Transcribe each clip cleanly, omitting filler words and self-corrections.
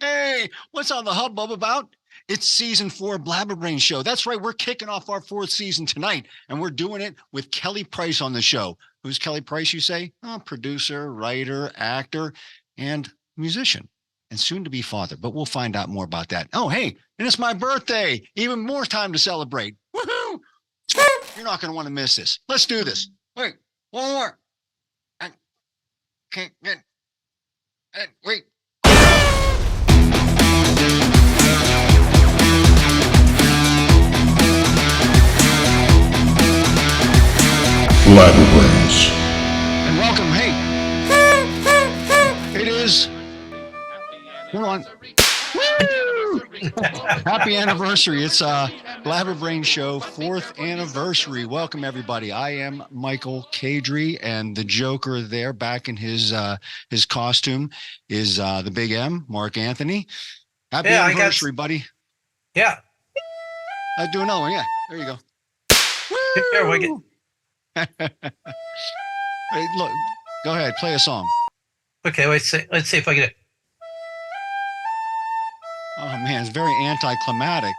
Hey, what's on the hubbub about? It's season 4 Blabber Brains Show. That's right. We're kicking off our 4th season tonight, and we're doing it with Keli Price on the show. Who's Keli Price, you say? Oh, producer, writer, actor, and musician, and soon to be father. But we'll find out more about that. Oh, hey, and it's my birthday. Even more time to celebrate. Woohoo! You're not going to want to miss this. Let's do this. Wait, one more. I can't get. Wait. Blabber Brains. And welcome, hey. It is. Hold on. Woo! Happy anniversary. It's Blabber Brains Show 4th anniversary. Welcome, everybody. I am Michael Kadrie, and the Joker there back in his costume is the Big M, Mark Anthony. Happy anniversary, buddy. Yeah. I do another one. Yeah. There you go. Here we get. Hey, look, go ahead, play a song. Okay, let's see if I get it. Oh man, it's very anticlimactic.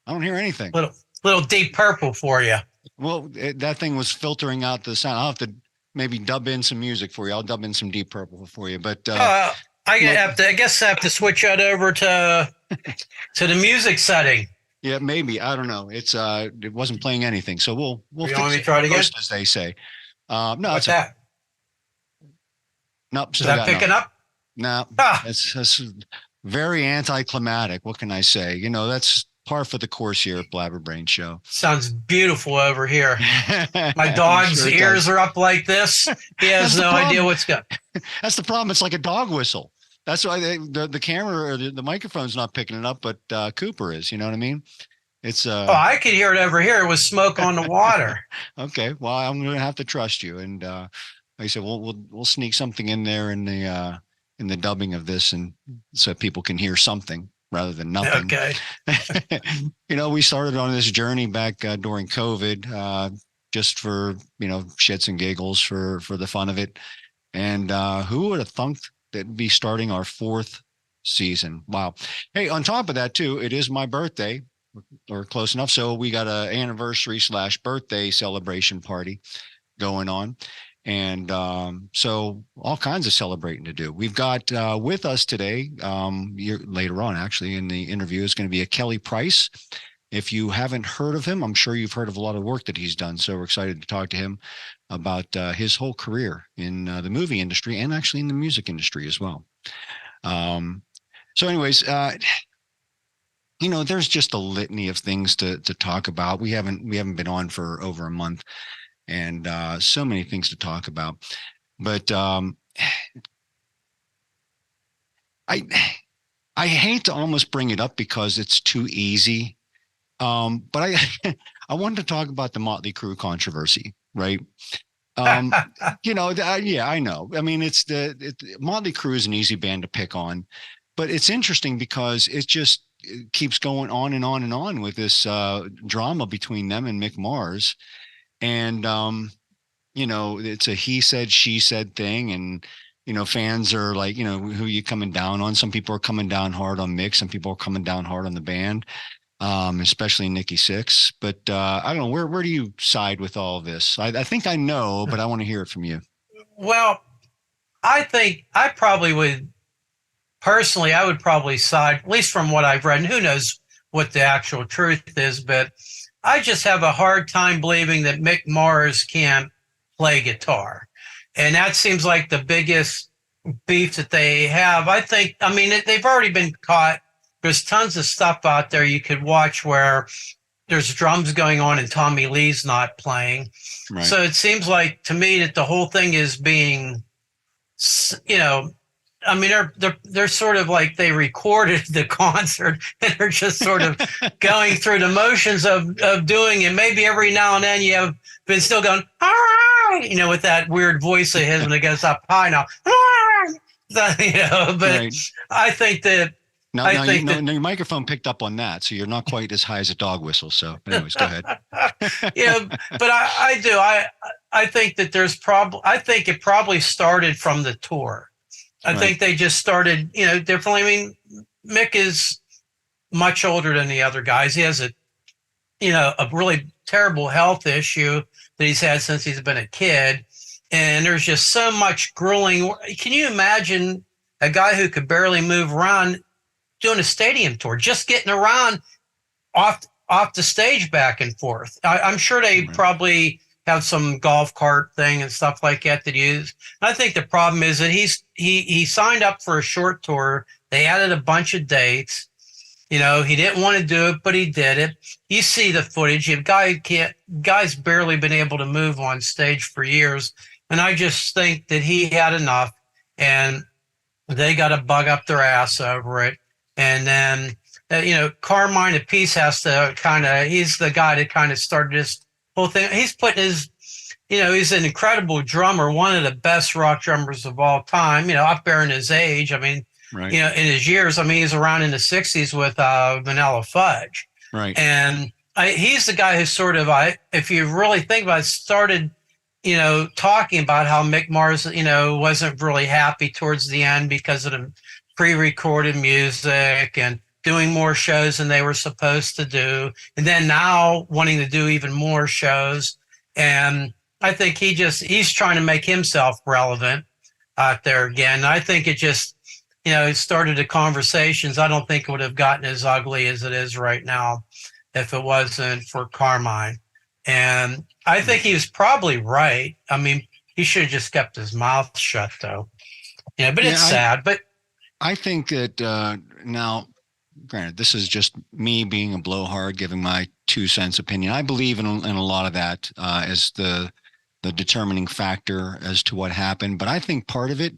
I don't hear anything. Little Deep Purple for you. Well, that thing was filtering out the sound. I'll have to maybe dub in some music for you. I'll dub in some Deep Purple for you. But I guess I have to switch that over to the music setting. Yeah, maybe. I don't know. It wasn't playing anything, so we'll you want me to try it again, as they say. No, what's that? Nope. Is that picking up? No, it's very anticlimactic. What can I say? You know, that's par for the course here at Blabber Brains Show. Sounds beautiful over here. My dog's ears are up like this. He has no idea what's going. That's the problem. It's like a dog whistle. That's why the camera or the microphone's not picking it up, but Cooper is. You know what I mean? It's I could hear it over here. It was smoke on the water. Okay, well, I'm going to have to trust you, and like I said, we'll sneak something in there in the dubbing of this, and so people can hear something rather than nothing. Okay. You know, we started on this journey back during COVID, just for shits and giggles for the fun of it, and who would have thunk that'd be starting our 4th season. Wow. Hey, on top of that too, it is my birthday, or close enough. So we got a anniversary / birthday celebration party going on. And so all kinds of celebrating to do. We've got with us today, later on actually in the interview, is going to be a Keli Price. If you haven't heard of him, I'm sure you've heard of a lot of work that he's done. So we're excited to talk to him about his whole career in the movie industry and actually in the music industry as well. So anyways, there's just a litany of things to talk about. We haven't been on for over a month, and so many things to talk about. But I hate to almost bring it up because it's too easy. But I wanted to talk about the Motley Crue controversy, right? Yeah, I know. I mean, Motley Crue is an easy band to pick on, but it's interesting because it keeps going on and on and on with this drama between them and Mick Mars. And, it's a he said, she said thing. And, fans are like, who are you coming down on? Some people are coming down hard on Mick. Some people are coming down hard on the band. Especially Nikki Sixx, but I don't know, where do you side with all of this? I think I know, but I want to hear it from you. Well, I think I probably would personally, I would probably side, at least from what I've read, and who knows what the actual truth is, but I just have a hard time believing that Mick Mars can't play guitar. And that seems like the biggest beef that they have. They've already been caught. There's tons of stuff out there you could watch where there's drums going on and Tommy Lee's not playing. Right. So it seems like to me that the whole thing is being, they're sort of like they recorded the concert and they're just sort of going through the motions of doing it. Maybe every now and then you have been still going, all right, with that weird voice of his when it goes up high now. But right. I think that Now, I now you think know that, now your microphone picked up on that, so you're not quite as high as a dog whistle. So, anyways, go ahead. yeah, but I do. I think that I think it probably started from the tour. I Right, think they just started, differently. I mean, Mick is much older than the other guys. He has a really terrible health issue that he's had since he's been a kid. And there's just so much grueling. Can you imagine a guy who could barely move around doing a stadium tour, just getting around off the stage back and forth? I'm sure they right, probably have some golf cart thing and stuff like that use. I think the problem is that he signed up for a short tour. They added a bunch of dates. He didn't want to do it, but he did it. You see the footage. Guy's barely been able to move on stage for years. And I just think that he had enough, and they got to bug up their ass over it. And then, Carmine Appice has to he's the guy that kind of started this whole thing. He's putting he's an incredible drummer, one of the best rock drummers of all time, up there in his age. I mean, right, in his years, I mean, he's around in the 60s with Vanilla Fudge. right. And he's the guy who sort of, if you really think about it, started, talking about how Mick Mars, wasn't really happy towards the end because of the pre-recorded music and doing more shows than they were supposed to do. And then now wanting to do even more shows. And I think he's trying to make himself relevant out there again. I think it just, it started the conversations. I don't think it would have gotten as ugly as it is right now if it wasn't for Carmine. And I think he was probably right. I mean, he should have just kept his mouth shut, though. But it's sad. But I think that now, granted, this is just me being a blowhard, giving my 2 cents opinion. I believe in a lot of that as the determining factor as to what happened. But I think part of it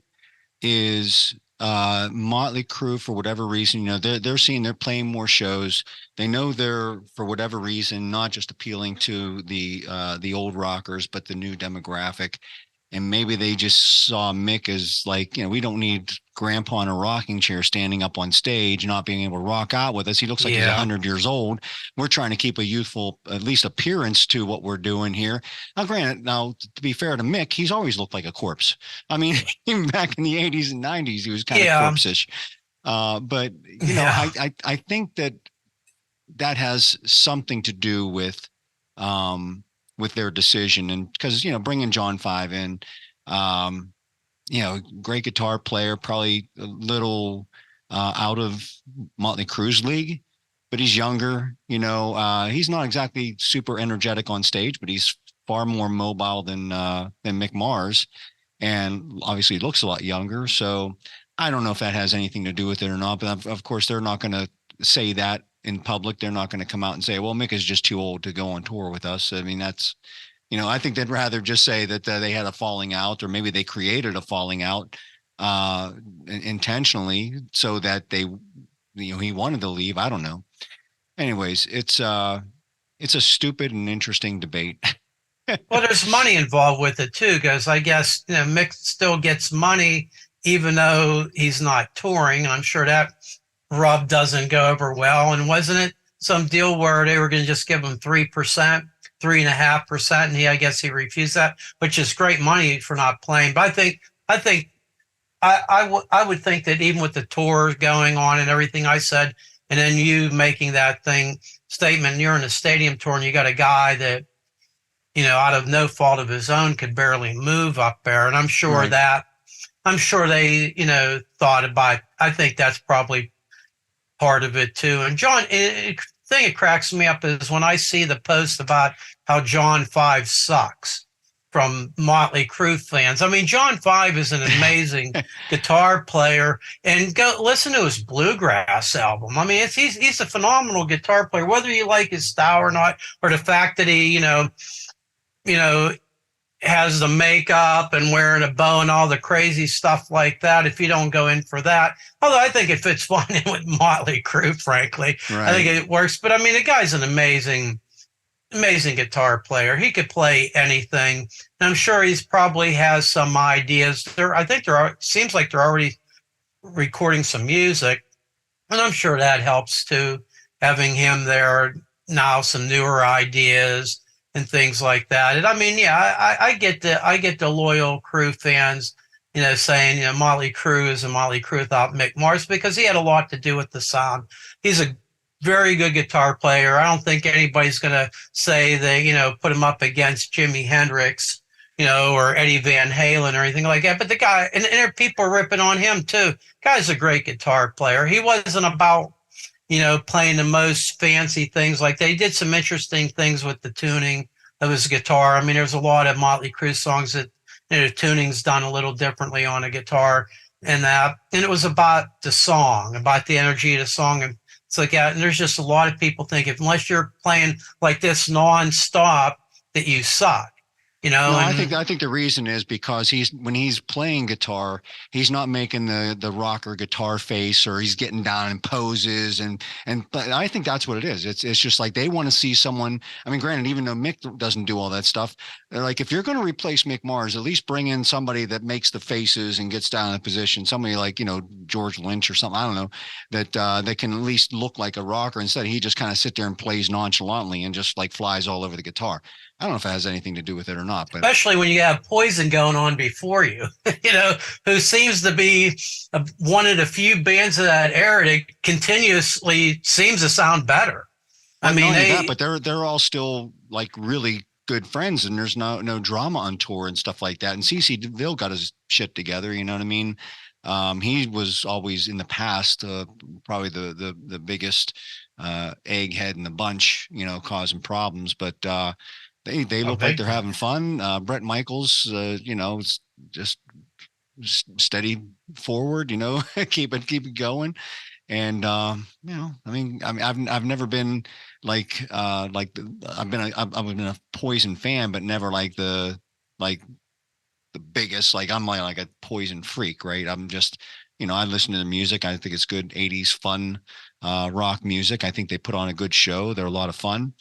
is Motley Crue, for whatever reason, they're seeing they're playing more shows. They know they're, for whatever reason, not just appealing to the old rockers, but the new demographic. And maybe they just saw Mick as like, we don't need grandpa in a rocking chair standing up on stage, not being able to rock out with us. He looks like he's 100 years old. We're trying to keep a youthful, at least appearance to what we're doing here. Now, granted, to be fair to Mick, he's always looked like a corpse. I mean, even back in the 80s and 90s, he was kind of corpse-ish. But, I think that has something to do with their decision. And because, bringing John 5 in, great guitar player, probably a little out of Motley Crue's league, but he's younger. He's not exactly super energetic on stage, but he's far more mobile than Mick Mars, and obviously looks a lot younger. So I don't know if that has anything to do with it or not. But of course, they're not going to say that in public. They're not going to come out and say, well, Mick is just too old to go on tour with us. I mean, that's, I think they'd rather just say that they had a falling out, or maybe they created a falling out intentionally so that he wanted to leave. I don't know. Anyways, it's a stupid and interesting debate. Well, there's money involved with it too, because I guess Mick still gets money even though he's not touring. I'm sure that rub doesn't go over well. And wasn't it some deal where they were going to just give him 3%, 3.5%, and I guess he refused that, which is great money for not playing. But I would think that even with the tour going on and everything I said, and then you making that statement, you're in a stadium tour and you got a guy that, out of no fault of his own could barely move up there. And I'm sure they, thought about, I think that's probably part of it too. And John, the thing that cracks me up is when I see the post about how John 5 sucks from Motley Crue fans. I mean, John 5 is an amazing guitar player, and go listen to his Bluegrass album. I mean, he's a phenomenal guitar player, whether you like his style or not, or the fact that he, has the makeup and wearing a bow and all the crazy stuff like that. If you don't go in for that, although I think it fits fine in with Motley Crue, frankly, right. I think it works. But I mean, the guy's an amazing guitar player. He could play anything. And I'm sure he's probably has some ideas. Seems like they're already recording some music. And I'm sure that helps too, having him there now, some newer ideas and things like that. And I mean, yeah, I get the loyal Crue fans, saying, Motley Crue is a Motley Crue without Mick Mars, because he had a lot to do with the sound. He's a very good guitar player. I don't think anybody's going to say they, put him up against Jimi Hendrix, or Eddie Van Halen or anything like that. But the guy, and people are ripping on him too. Guy's a great guitar player. He wasn't about, playing the most fancy things. Like, they did some interesting things with the tuning of his guitar. I mean, there's a lot of Motley Crue songs that, the tuning's done a little differently on a guitar and that. And it was about the song, about the energy of the song. And it's like, yeah, and there's just a lot of people think, if unless you're playing like this nonstop, that you suck. No, I think the reason is because when he's playing guitar, he's not making the rocker guitar face, or he's getting down in poses, but I think that's what it is. It's just like they want to see someone. I mean, granted, even though Mick doesn't do all that stuff, they're like, if you're going to replace Mick Mars, at least bring in somebody that makes the faces and gets down in position. Somebody like, George Lynch or something. I don't know, that can at least look like a rocker. Instead, he just kind of sit there and plays nonchalantly and just like flies all over the guitar. I don't know if it has anything to do with it or not, but especially when you have Poison going on before you, who seems to be one of the few bands of that era that continuously seems to sound better. I mean, but they're all still like really good friends, and there's no drama on tour and stuff like that. And CC DeVille got his shit together. You know what I mean? He was always in the past probably the biggest egghead in the bunch, causing problems, but. They look like they're having fun. Bret Michaels, just steady forward, keep it going. And I mean, I've never been I've been a Poison fan, but never like the biggest. Like, I'm like a Poison freak, right? I'm just, I listen to the music. I think it's good 80s fun rock music. I think they put on a good show. They're a lot of fun.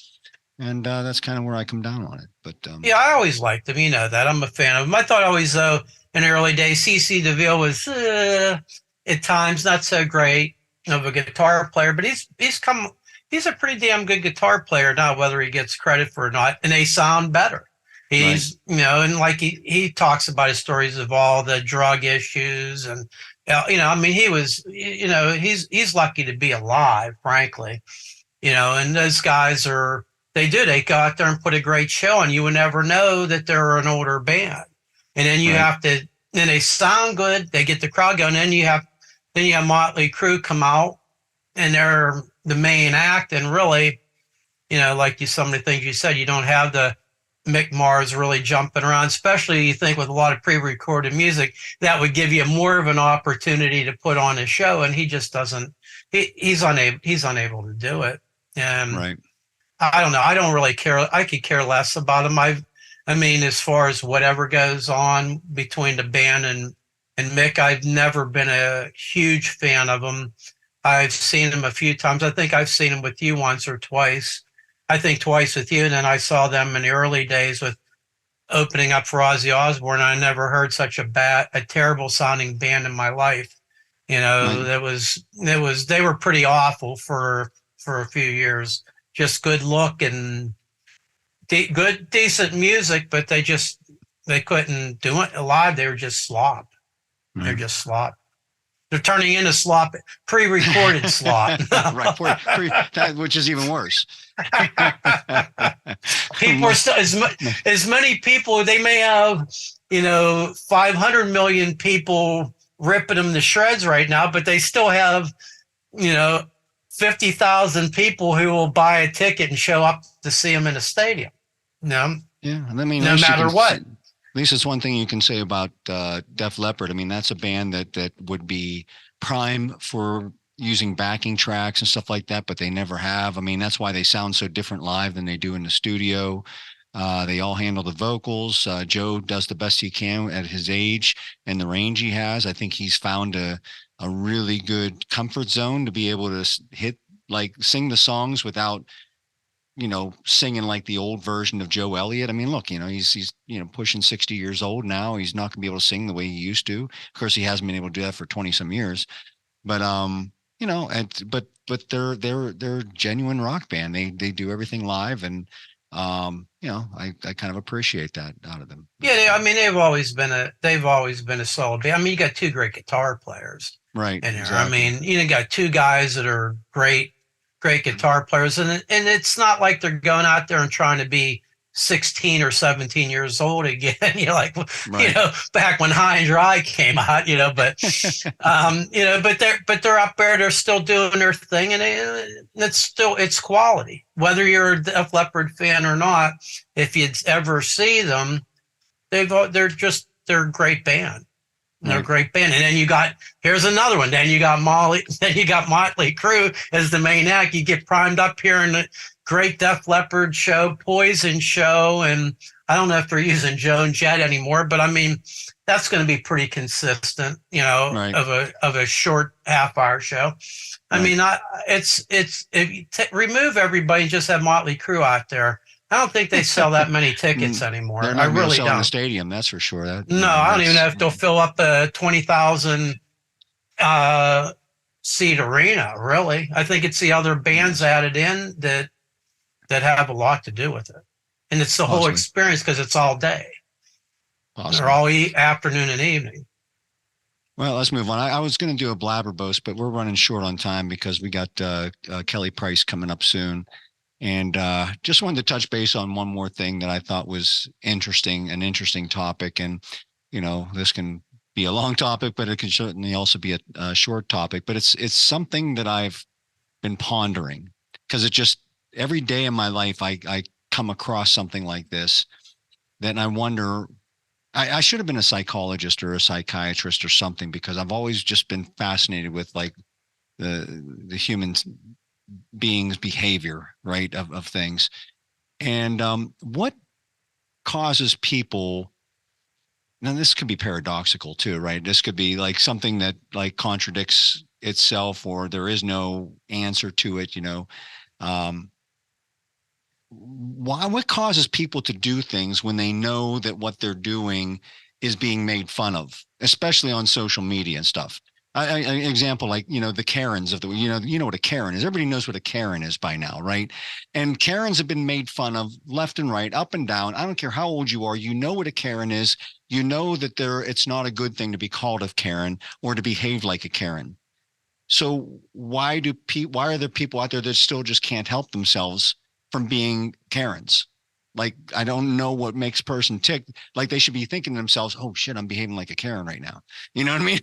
And that's kind of where I come down on it. But yeah, I always liked him. That I'm a fan of him. I thought always, though, in the early days, CC DeVille was at times not so great of a guitar player, but he's a pretty damn good guitar player now, whether he gets credit for it or not, and they sound better. He's right. And like he talks about his stories of all the drug issues, and I mean, he was he's lucky to be alive, frankly. And those guys they go out there and put a great show, and you would never know that they're an older band. And then you have to, then they sound good, they get the crowd going. Then you have Motley Crue come out, and they're the main act. And really, like some of the things you said, you don't have the Mick Mars really jumping around, especially you think with a lot of pre-recorded music that would give you more of an opportunity to put on a show. And he just doesn't, he's unable to do it. And right. I don't know. I don't really care. I could care less about him. I mean, as far as whatever goes on between the band and Mick, I've never been a huge fan of him. I've seen him a few times. I think I've seen him with you once or twice. I think twice with you. And then I saw them in the early days with opening up for Ozzy Osbourne. I never heard such a terrible sounding band in my life. Right. They were pretty awful for a few years. Just good look and decent music, but they couldn't do it live. They were just slop. Mm-hmm. They're just slop. They're turning into slop, pre-recorded slop. Right, which is even worse. People are still as many people. They may have 500 million people ripping them to shreds right now, but they still have 50,000 people who will buy a ticket and show up to see them in a stadium. No. Yeah. I mean, no matter what. At least it's one thing you can say about Def Leppard. I mean, that's a band that would be prime for using backing tracks and stuff like that, but they never have. I mean, that's why they sound so different live than they do in the studio. They all handle the vocals. Joe does the best he can at his age and the range he has. I think he's found a really good comfort zone to be able to sing the songs without, singing like the old version of Joe Elliott. I mean, look, he's pushing 60 years old now. He's not going to be able to sing the way he used to. Of course, he hasn't been able to do that for 20 some years, but you know, but they're a genuine rock band. They do everything live, and you know, I kind of appreciate that out of them. Yeah, I mean they've always been a solid band. I mean, you got two great guitar players Right, in there. I exactly. mean, you got two guys that are great guitar players, and it's not like they're going out there and trying to be 16 or 17 years old again. Like, Right. back when High and Dry came out, but they're up there, they're still doing their thing, and it's quality. Whether you're a Def Leppard fan or not, if you ever see them, they're a great band. They're a Right. great band. And then here's another one. Then you got Motley Crue as the main act. You get primed up here in the great Def Leppard show, Poison show. And I don't know if they're using Joan Jett anymore, but I mean, that's going to be pretty consistent, Right. of a short half-hour show. I Right. mean, it's if you remove everybody and just have Motley Crue out there, I don't think they sell that many tickets anymore. They're I not going to really sell in the don't. stadium, that's for sure. No, I don't even know if they'll fill up a 20,000 seat arena. Really, I think it's the other bands added in that have a lot to do with it, and it's the whole Possibly. experience because it's all day. Possibly. They're all afternoon and evening. Well, let's move on. I was going to do a blabber boast, but we're running short on time because we got Keli Price coming up soon. And just wanted to touch base on one more thing that I thought was an interesting topic. And, you know, this can be a long topic, but it can certainly also be a short topic. But it's something that I've been pondering because it just every day in my life, I come across something like this that I wonder. I should have been a psychologist or a psychiatrist or something because I've always just been fascinated with like the human being's behavior, right, of things. And what causes people, now this could be paradoxical too, right? This could be like something that like contradicts itself or there is no answer to it, you know. What causes people to do things when they know that what they're doing is being made fun of, especially on social media and stuff? Example, like, you know, the Karens of the, you know what a Karen is. Everybody knows what a Karen is by now, right? And Karens have been made fun of left and right, up and down. I don't care how old you are. You know what a Karen is. You know that it's not a good thing to be called a Karen or to behave like a Karen. So why are there people out there that still just can't help themselves from being Karens? Like, I don't know what makes a person tick. Like they should be thinking to themselves, oh shit, I'm behaving like a Karen right now. You know what I mean?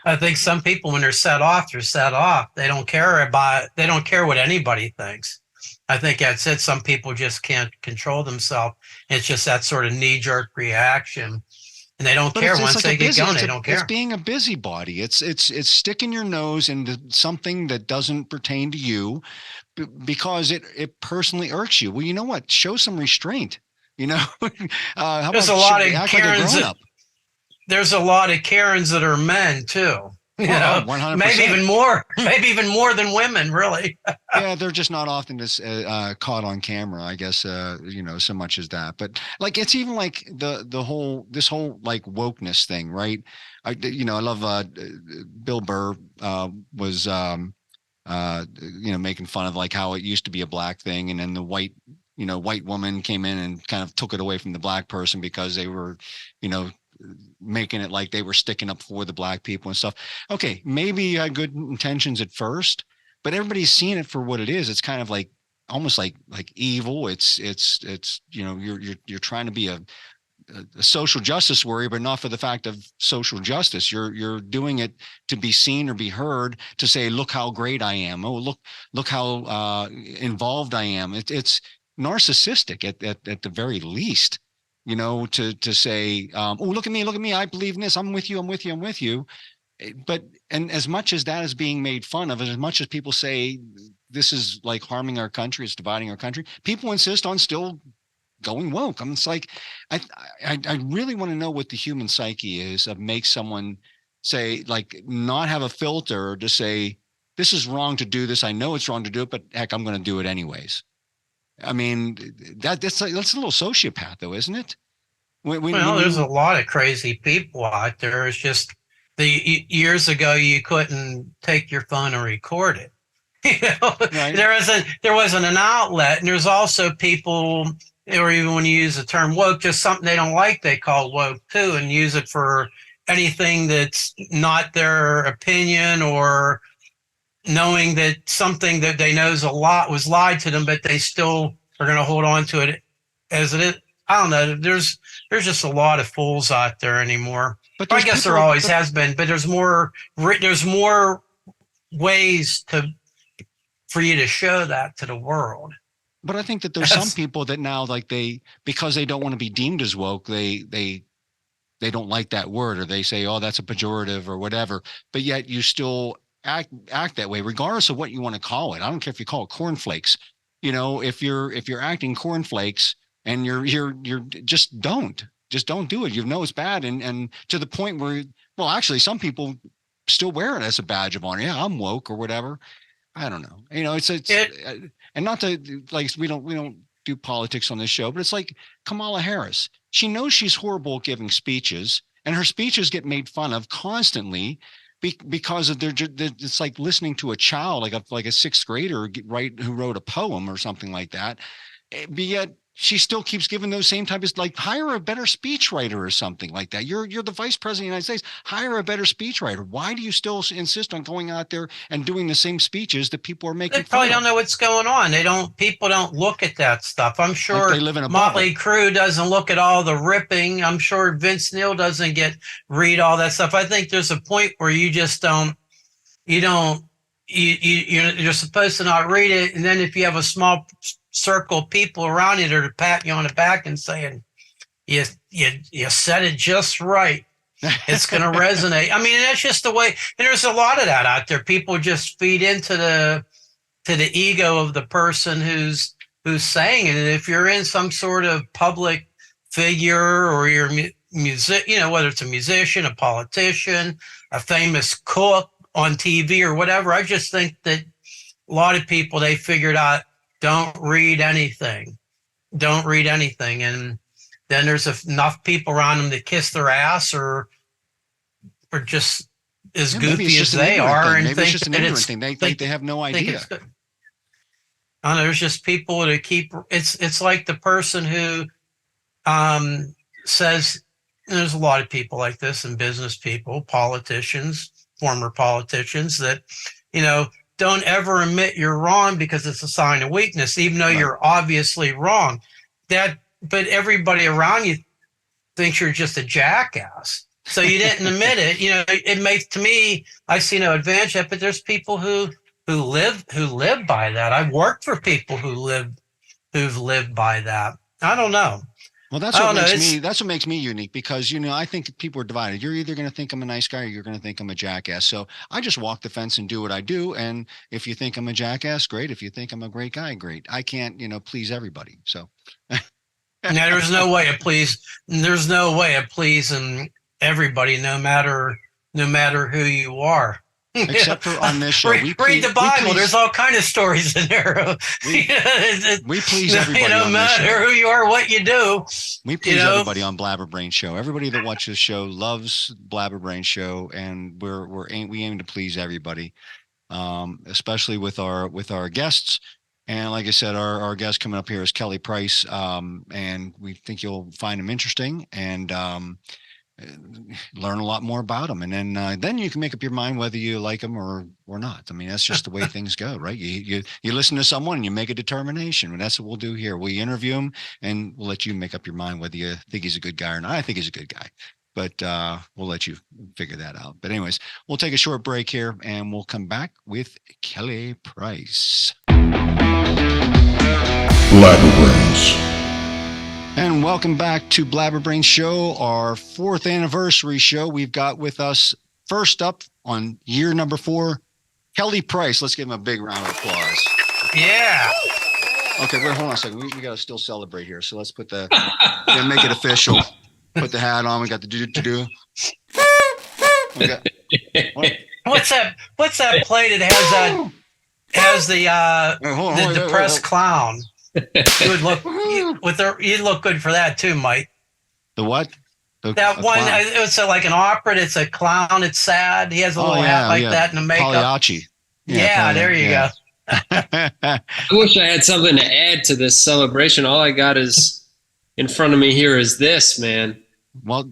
I think some people, when they're set off, they're set off. They don't care what anybody thinks. I think that's it. Some people just can't control themselves. It's just that sort of knee-jerk reaction. And they don't care once like they get going. They don't care. It's being a busybody. It's sticking your nose into something that doesn't pertain to you because it personally irks you. Well, you know what? Show some restraint. You know, how There's about a lot of act like a Karens. grown-up? There's a lot of Karens that are men too. You know, 100%. maybe even more than women, really. Yeah, they're just not often just caught on camera, I guess. You know, so much as that. But like, it's even like this whole like wokeness thing, right? I love Bill Burr was making fun of like how it used to be a black thing, and then the white woman came in and kind of took it away from the black person because they were, you know, making it like they were sticking up for the black people and stuff. Okay, maybe you had good intentions at first, but everybody's seeing it for what it is. It's kind of like almost like evil. It's you know, you're trying to be a social justice warrior, but not for the fact of social justice. You're doing it to be seen or be heard, to say, look how great I am. Oh, look how involved I am. It's narcissistic at the very least. You know, to say, oh, look at me, I believe in this, I'm with you. But, and as much as that is being made fun of, and as much as people say this is like harming our country, it's dividing our country, people insist on still going woke. I mean, it's like, I really want to know what the human psyche is of makes someone say, like, not have a filter to say, this is wrong to do this. I know it's wrong to do it, but heck, I'm going to do it anyways. I mean, that's a little sociopath, though, isn't it? There's a lot of crazy people out there. It's just years ago you couldn't take your phone and record it. Right. There wasn't an outlet, and there's also people, or even when you use the term woke, just something they don't like, they call woke too, and use it for anything that's not their opinion, or knowing that something that they know is a lot was lied to them, but they still are going to hold on to it as it is. I don't know. There's just a lot of fools out there anymore. But I guess there always has been, but there's more ways for you to show that to the world. But I think that there's some people that now, like, because they don't want to be deemed as woke, they don't like that word, or they say, oh, that's a pejorative or whatever. But yet you still act that way, regardless of what you want to call it. I don't care if you call it cornflakes. If you're acting cornflakes and you're just don't do it. It's bad. And to the point where, well, actually some people still wear it as a badge of honor. Yeah, I'm woke or whatever. I don't know. And not to, like, we don't do politics on this show, but it's like Kamala Harris. She knows she's horrible at giving speeches, and her speeches get made fun of constantly because of it's like listening to a child, like a sixth grader who wrote a poem or something like that. But yet she still keeps giving those same type of, like, hire a better speechwriter or something like that. You're the vice president of the United States. Hire a better speechwriter. Why do you still insist on going out there and doing the same speeches that people are making? They probably don't know what's going on. People don't look at that stuff. I'm sure like they live in a Motley Crue doesn't look at all the ripping. I'm sure Vince Neil doesn't read all that stuff. I think there's a point where you just you're supposed to not read it. And then if you have a small circle of people around you that are patting you on the back and saying, you said it just right, it's going to resonate. I mean, that's just the way. And there's a lot of that out there. People just feed into the ego of the person who's saying it. And if you're in some sort of public figure, or you're music, whether it's a musician, a politician, a famous cook on TV or whatever, I just think that a lot of people, they figured out, don't read anything. And then there's enough people around them that kiss their ass or just as goofy as they are, and maybe it's just an ignorant thing. They have no idea. I know there's just people that keep. It's like the person who says, there's a lot of people like this, and business people, politicians, former politicians, that don't ever admit you're wrong because it's a sign of weakness, even though you're obviously wrong. But everybody around you thinks you're just a jackass. So you didn't admit it. It makes, to me, I see no advantage of it, but there's people who live by that. I've worked for people who've lived by that. I don't know. Well, that's what makes me unique, because, I think people are divided. You're either going to think I'm a nice guy, or you're going to think I'm a jackass. So I just walk the fence and do what I do. And if you think I'm a jackass, great. If you think I'm a great guy, great. I can't, please everybody. So now there's no way of pleasing everybody, no matter who you are. Except for on this show. Read the Bible. There's all kind of stories in there. We please everybody. No matter who you are, what you do. We please everybody on Blabber Brains Show. Everybody that watches the show loves Blabber Brains Show, and we aim to please everybody, especially with our guests. And like I said, our guest coming up here is Keli Price, and we think you'll find him interesting and learn a lot more about them, and then you can make up your mind whether you like them or not. I mean, that's just the way things go, right? You listen to someone and you make a determination, and that's what we'll do here. We interview him, and we'll let you make up your mind whether you think he's a good guy or not. I think he's a good guy, but we'll let you figure that out. But anyways, we'll take a short break here, and we'll come back with Keli Price. Blabber Brains. And welcome back to Blabber Brains Show, our 4th anniversary show. We've got with us, first up on year number 4, Keli Price. Let's give him a big round of applause. Yeah. Okay, wait, hold on a second. We got to still celebrate here. So let's make it official. Put the hat on. We got the do. What's that plate that has the depressed clown? You'd look good for that too, Mike. The what? That one, clown. it's like an opera. It's a clown. It's sad. He has a Oh little hat like that and a makeup. Pagliacci. Yeah, there you go. I wish I had something to add to this celebration. All I got is in front of me here is this, man. Well,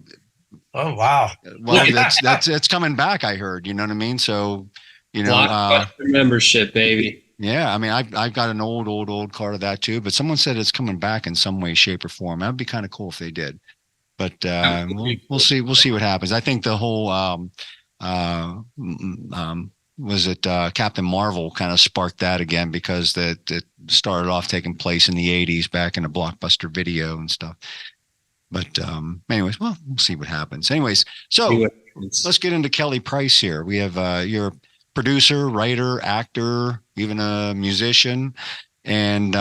oh wow. Well, that's coming back. I heard. You know what I mean? So, membership, baby. Yeah, I mean, I've got an old card of that too. But someone said it's coming back in some way, shape, or form. That'd be kind of cool if they did. But we'll see. We'll see what happens. I think the whole was it Captain Marvel kind of sparked that again, because it started off taking place in the 80s back in a Blockbuster Video and stuff. But anyways, well, we'll see what happens. Anyways, so let's get into Keli Price here. We have you're a producer, writer, actor, even a musician. And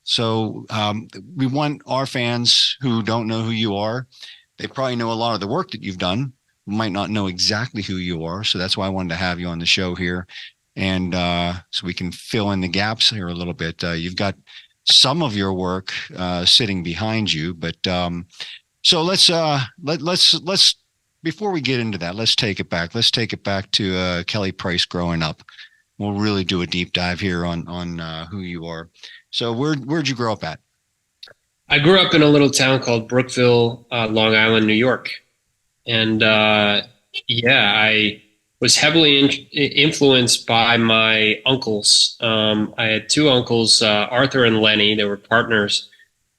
so we want our fans who don't know who you are. They probably know a lot of the work that you've done, might not know exactly who you are. So that's why I wanted to have you on the show here. And so we can fill in the gaps here a little bit. You've got some of your work sitting behind you, but so let's before we get into that, let's take it back. Let's take it back to Keli Price growing up. We'll really do a deep dive here on who you are. So where'd you grow up at? I grew up in a little town called Brookville, Long Island, New York. And I was heavily influenced by my uncles. I had two uncles, Arthur and Lenny. They were partners,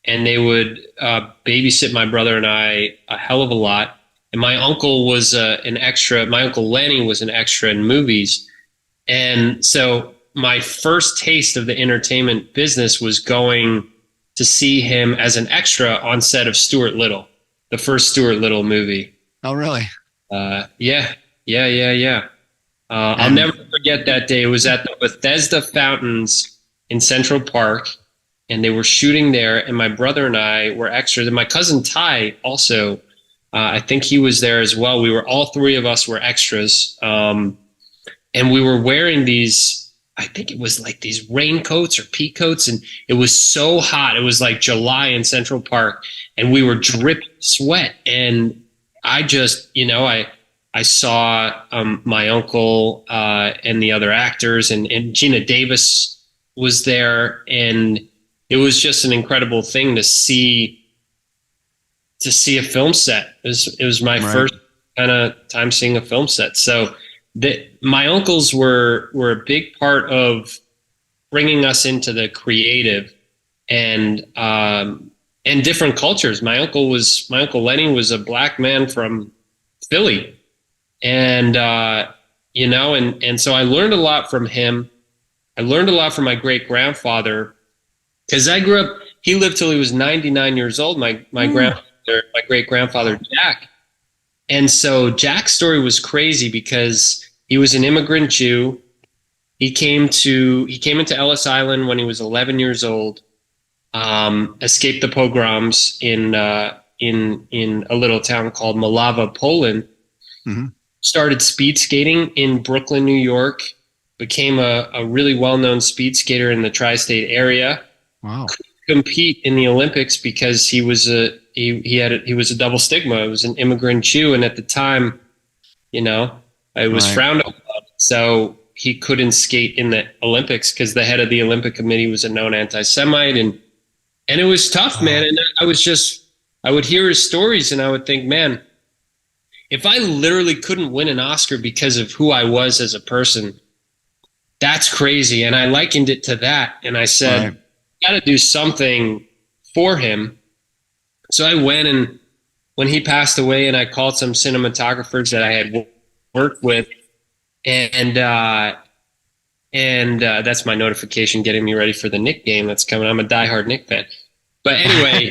and they would babysit my brother and I a hell of a lot. And my uncle was an extra. My uncle Lenny was an extra in movies. And so my first taste of the entertainment business was going to see him as an extra on set of Stewart Little, the first Stewart Little movie. Oh, really? Yeah. I'll never forget that day. It was at the Bethesda Fountains in Central Park, and they were shooting there, and my brother and I were extras. And my cousin Ty also, I think he was there as well. All three of us were extras. And we were wearing these, I think it was like these raincoats or pea coats, and it was so hot. It was like July in Central Park, and we were dripping sweat. And I just, I saw my uncle and the other actors, and Gina Davis was there, and it was just an incredible thing to see a film set. It was my first kind of time seeing a film set. So my uncles were a big part of bringing us into the creative and different cultures. My uncle Lenny was a black man from Philly. And, and so I learned a lot from him. I learned a lot from my great grandfather, because I grew up, he lived till he was 99 years old. My great grandfather, Jack. And so Jack's story was crazy because he was an immigrant Jew. He came into Ellis Island when he was 11 years old. Escaped the pogroms in a little town called Malava, Poland. Mm-hmm. Started speed skating in Brooklyn, New York. Became a really well-known speed skater in the tri-state area. Wow! Couldn't compete in the Olympics because he was a double stigma. It was an immigrant Jew, and at the time, it was frowned upon. So he couldn't skate in the Olympics because the head of the Olympic Committee was a known anti-Semite, and it was tough, man. And I would hear his stories, and I would think, man, if I literally couldn't win an Oscar because of who I was as a person, that's crazy. And I likened it to that. And I said, got to do something for him. So I went, and when he passed away, and I called some cinematographers that I had worked with, and that's my notification getting me ready for the Knick game that's coming. I'm a diehard Knick fan. But anyway,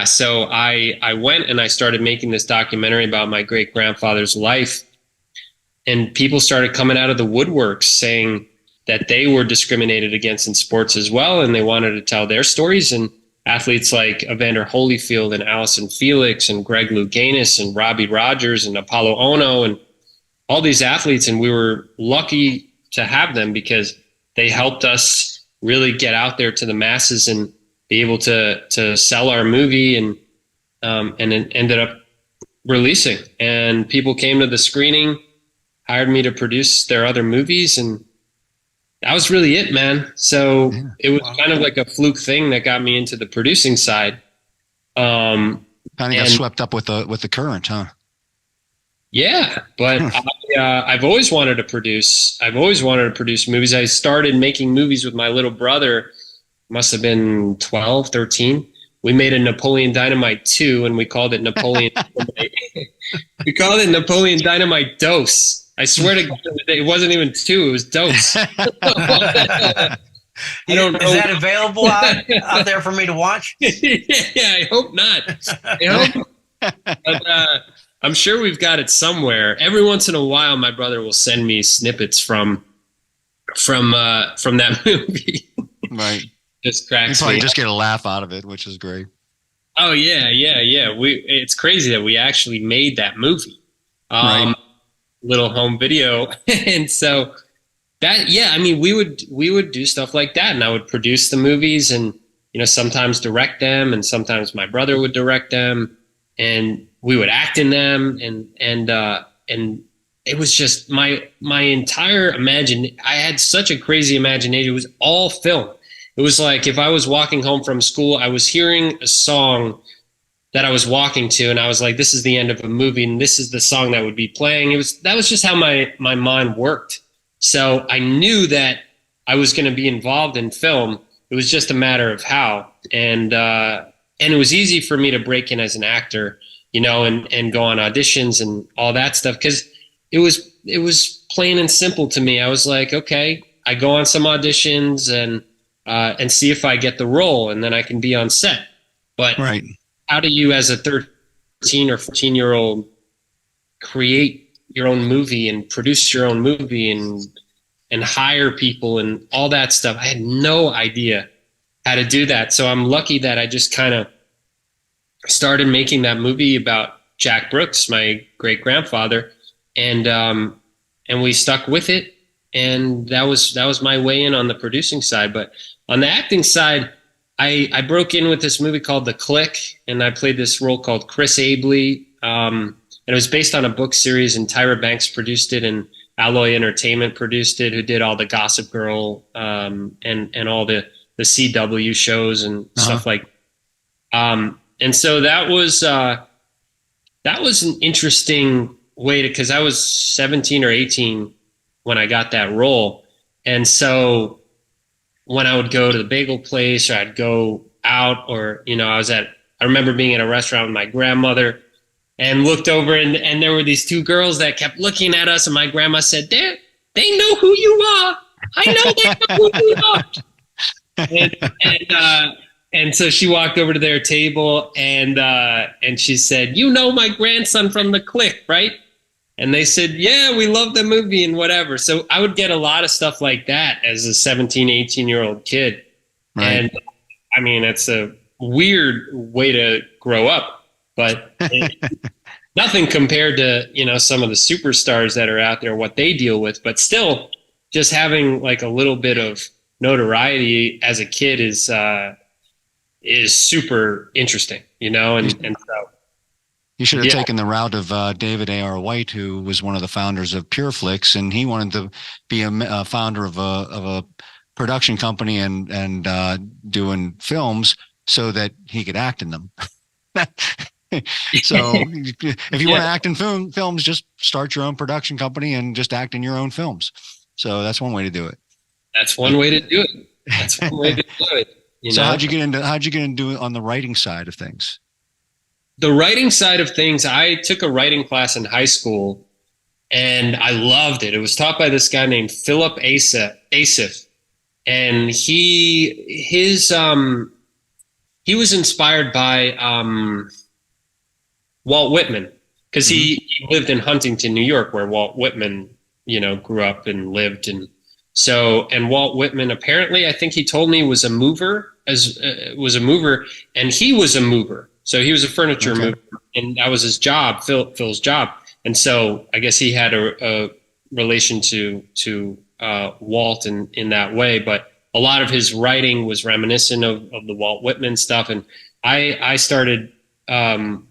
so I went and I started making this documentary about my great grandfather's life, and people started coming out of the woodworks saying that they were discriminated against in sports as well, and they wanted to tell their stories. And athletes like Evander Holyfield and Allison Felix and Greg Louganis and Robbie Rogers and Apolo Ohno and all these athletes, and we were lucky to have them because they helped us really get out there to the masses and be able to sell our movie, and it ended up releasing, and people came to the screening, hired me to produce their other movies, and that was really it, man. So it was kind of like a fluke thing that got me into the producing side. Kind of got swept up with the current, huh? Yeah, but I've always wanted to produce. I've always wanted to produce movies. I started making movies with my little brother. Must have been 12, 13. We made a Napoleon Dynamite 2, and we called it Napoleon Dynamite. We called it Napoleon Dynamite Dose. I swear to God, it wasn't even 2. It was Dose. I don't know. Is that available out there for me to watch? Yeah, I hope not. I hope. But, I'm sure we've got it somewhere. Every once in a while, my brother will send me snippets from that movie. Right. Just cracks you probably me just up. get a laugh out of it, which is great. Oh yeah. It's crazy that we actually made that movie. Right. Little home video. And so that, I mean, we would do stuff like that, and I would produce the movies, and sometimes direct them, and sometimes my brother would direct them, and we would act in them, and it was just my entire I had such a crazy imagination. It was all film. It was like if I was walking home from school, I was hearing a song that I was walking to, and I was like, this is the end of a movie, and this is the song that would be playing. That was just how my mind worked. So I knew that I was going to be involved in film. It was just a matter of how, and it was easy for me to break in as an actor, and go on auditions and all that stuff, because it was plain and simple to me. I was like, okay, I go on some auditions and see if I get the role, and then I can be on set. But right. How do you, as a 13 or 14-year-old, create your own movie and produce your own movie and hire people and all that stuff? I had no idea how to do that. So I'm lucky that I just kind of started making that movie about Jack Brooks, my great grandfather, and we stuck with it, and that was my way in on the producing side. But on the acting side, I broke in with this movie called The Clique, and I played this role called Chris Abley, and it was based on a book series, and Tyra Banks produced it, and Alloy Entertainment produced it, who did all the Gossip Girl and all the CW shows and stuff like. And so that was an interesting way to, because I was 17 or 18 when I got that role. And so when I would go to the bagel place, or I'd go out, or, I remember being in a restaurant with my grandmother and looked over, and there were these two girls that kept looking at us, and my grandma said, they know who you are. I know they know who you are. And so she walked over to their table, and she said, my grandson from The Clique, right? And they said, yeah, we love the movie and whatever. So I would get a lot of stuff like that as a 17, 18-year-old kid. Right. And I mean, it's a weird way to grow up, but nothing compared to, some of the superstars that are out there, what they deal with. But still, just having like a little bit of notoriety as a kid is super interesting, and so. You should have taken the route of David A.R. White, who was one of the founders of PureFlix, and he wanted to be a founder of a production company and doing films so that he could act in them. So if you want to act in films, just start your own production company and just act in your own films. So that's one way to do it. That's one way to do it. That's one way to do it. So how'd you get into it on the writing side of things? The writing side of things, I took a writing class in high school, and I loved it. It was taught by this guy named Philip Asif, and he was inspired by Walt Whitman, because he lived in Huntington, New York, where Walt Whitman, grew up and lived. And Walt Whitman, apparently, I think he told me, was a mover, and he was a mover. So he was a furniture mover, and that was his job, Phil's job. And so I guess he had a relation to Walt in that way. But a lot of his writing was reminiscent of the Walt Whitman stuff. And I started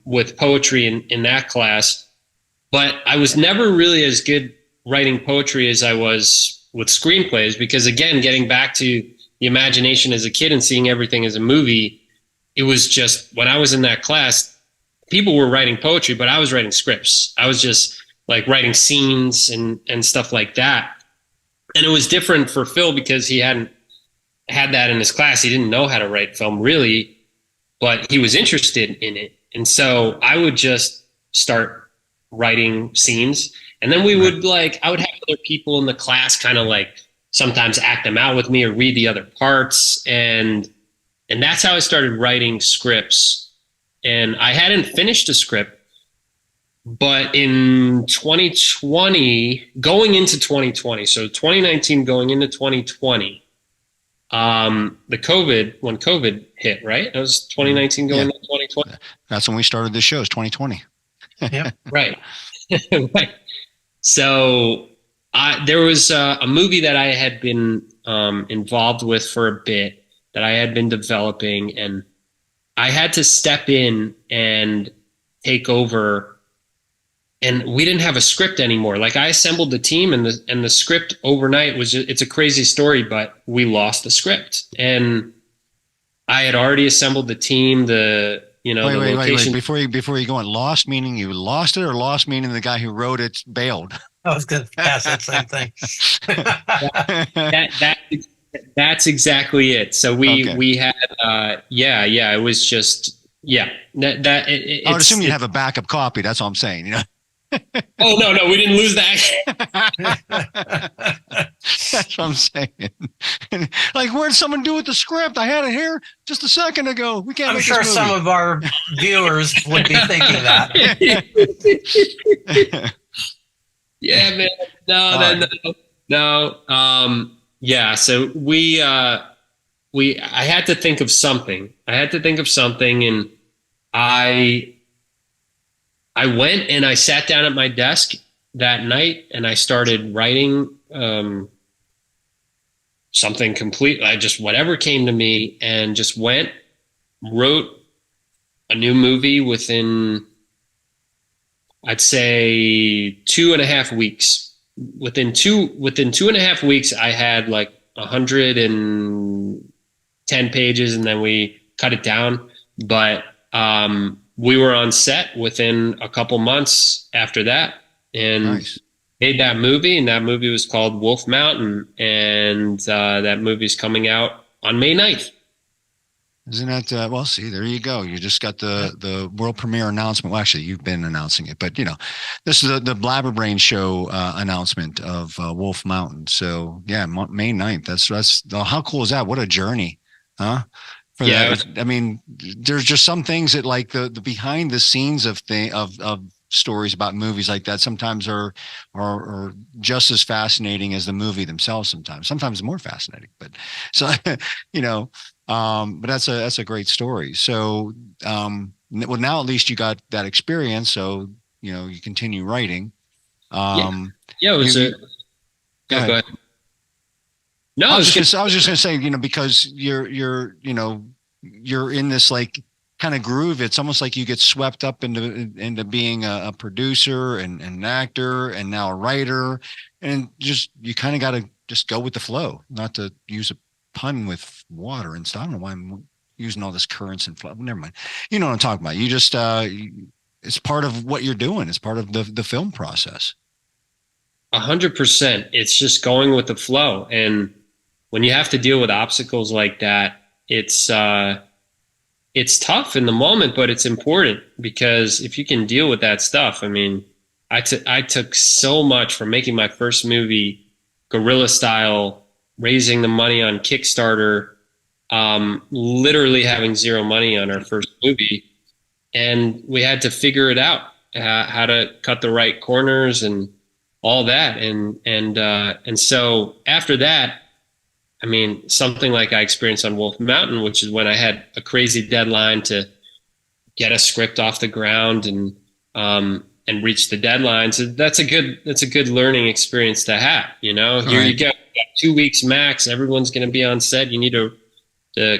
with poetry in that class, but I was never really as good writing poetry as I was with screenplays, because again, getting back to the imagination as a kid and seeing everything as a movie, it was just, when I was in that class, people were writing poetry, but I was writing scripts. I was just like writing scenes and stuff like that. And it was different for Phil because he hadn't had that in his class. He didn't know how to write film really, but he was interested in it. And so I would just start writing scenes. And then we would I would have other people in the class kind of like sometimes act them out with me or read the other parts. And that's how I started writing scripts. And I hadn't finished a script, but in 2020, going into 2020, so 2019 going into 2020, when COVID hit, right? It was 2019 going into 2020. That's when we started this show, is 2020. Yeah. Right. Right. So there was a movie that I had been involved with for a bit that I had been developing, and I had to step in and take over, and we didn't have a script anymore. Like, I assembled the team, and the script overnight was it's a crazy story, but we lost the script. And I had already assembled the team, the location. Wait. Before you go on, lost meaning you lost it, or lost meaning the guy who wrote it bailed? I was going to ask that same thing. That's exactly it. So we had it was just I would assume you'd have a backup copy. That's all I'm saying. You know. Oh no, we didn't lose that. That's what I'm saying. Like, what did someone do with the script? I had it here just a second ago. We can't. I'm sure some of our viewers would be thinking that. Yeah, man. No. So I had to think of something. And I went and I sat down at my desk that night and I started writing something complete. I just, whatever came to me, and just wrote a new movie within, I'd say 2.5 weeks. Within 2.5 weeks, I had like 110 pages, and then we cut it down. But we were on set within a couple months after that, and made that movie. And that movie was called Wolf Mountain, and that movie's coming out on May 9th. Isn't that well? See, there you go. You just got the world premiere announcement. Well, actually, you've been announcing it, but this is the Blabber Brains Show announcement of Wolf Mountain. So yeah, May 9th. That's how cool is that? What a journey, huh? For that. I mean, there's just some things that, like the behind the scenes of stories about movies like that sometimes are just as fascinating as the movie themselves. Sometimes more fascinating. But so but that's a great story. So well, now at least you got that experience. So you continue writing. It was go ahead. No, I was just gonna say, because you're in this like kind of groove. It's almost like you get swept up into being a producer and an actor and now a writer, and just you kind of got to just go with the flow. Not to use a pun with water and stuff. I don't know why I'm using all this currents and flow. Never mind. You know what I'm talking about. You just it's part of what you're doing. It's part of the film process. 100%. It's just going with the flow. And when you have to deal with obstacles like that, it's tough in the moment, but it's important, because if you can deal with that stuff, I mean, I took so much from making my first movie, guerrilla style, raising the money on Kickstarter, literally having zero money on our first movie. And we had to figure it out, how to cut the right corners and all that. And so after that, I mean, something like I experienced on Wolf Mountain, which is when I had a crazy deadline to get a script off the ground. And and reach the deadlines. That's a good learning experience to have. You know, here Right. you got 2 weeks max. Everyone's going to be on set. You need to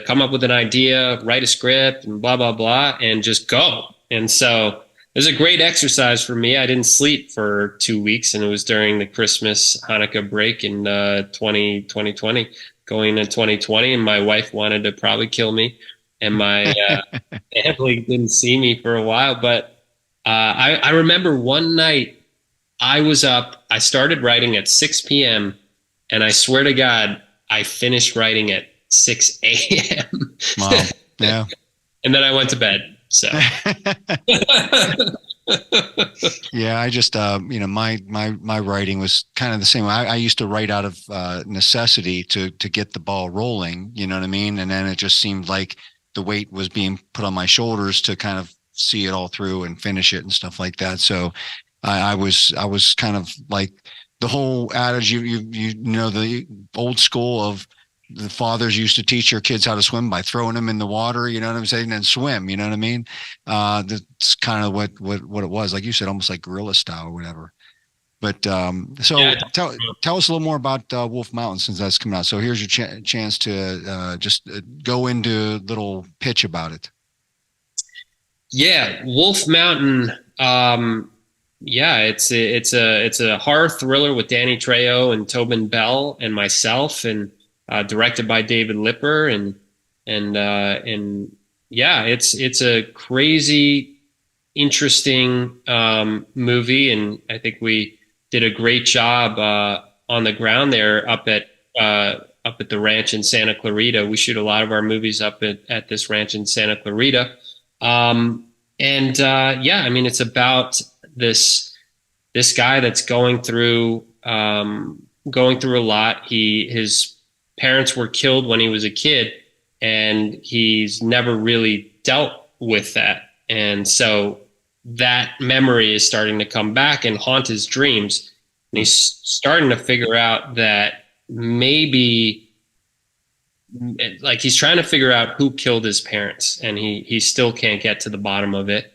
come up with an idea, write a script, and blah blah blah, and just go. And so it was a great exercise for me. I didn't sleep for 2 weeks, and it was during the Christmas Hanukkah break in 2020, going into 2020, and my wife wanted to probably kill me, and my family didn't see me for a while. But I remember one night I was up. I started writing at 6 p.m., and I swear to God, I finished writing at 6 a.m. Wow. Yeah. And then I went to bed. So Yeah, I just my writing was kind of the same. I used to write out of necessity to get the ball rolling, you know what I mean? And then it just seemed like the weight was being put on my shoulders to kind of see it all through and finish it and stuff like that. So I was kind of like the whole adage, you know, the old school of the fathers used to teach their kids how to swim by throwing them in the water, you know what I'm saying, and swim, you know what I mean? That's kind of what it was, like you said, almost like guerrilla style or whatever. But so Yeah. tell us a little more about Wolf Mountain, since that's coming out. So here's your chance to just go into a little pitch about it. Yeah, Wolf Mountain. Yeah, it's a horror thriller with Danny Trejo and Tobin Bell and myself, and directed by David Lipper, and yeah, it's a crazy, interesting movie, and I think we did a great job on the ground there up at the ranch in Santa Clarita. We shoot a lot of our movies up at this ranch in Santa Clarita. Yeah, I mean, it's about this guy that's going through a lot. His parents were killed when he was a kid, and he's never really dealt with that. And so that memory is starting to come back and haunt his dreams. And he's starting to figure out that maybe, like, he's trying to figure out who killed his parents, and he still can't get to the bottom of it.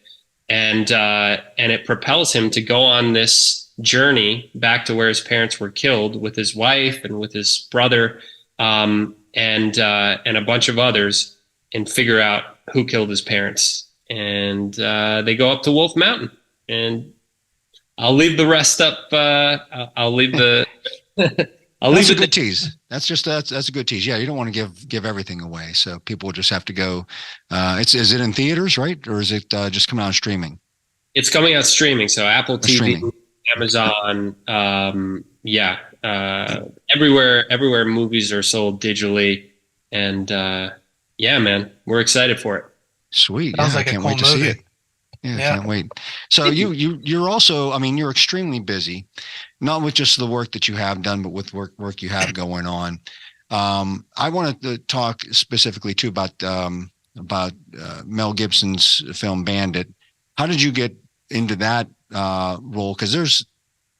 And it propels him to go on this journey back to where his parents were killed with his wife and with his brother, and a bunch of others, and figure out who killed his parents. And they go up to Wolf Mountain, and I'll leave the rest up. I'll leave the. That's a good tease. That's a good tease. Yeah, you don't want to give everything away, so people will just have to go. Is it in theaters, right, or is it just coming out streaming? It's coming out streaming, so Apple TV, streaming. Amazon, everywhere movies are sold digitally, and yeah, man, we're excited for it. Sweet. Sounds Yeah, like I a can't cool wait to see movie. it. Yeah, Yeah. can't wait. So you're also, I mean, you're extremely busy, not with just the work that you have done, but with work you have going on. I wanted to talk specifically too about Mel Gibson's film Bandit. How did you get into that role? Because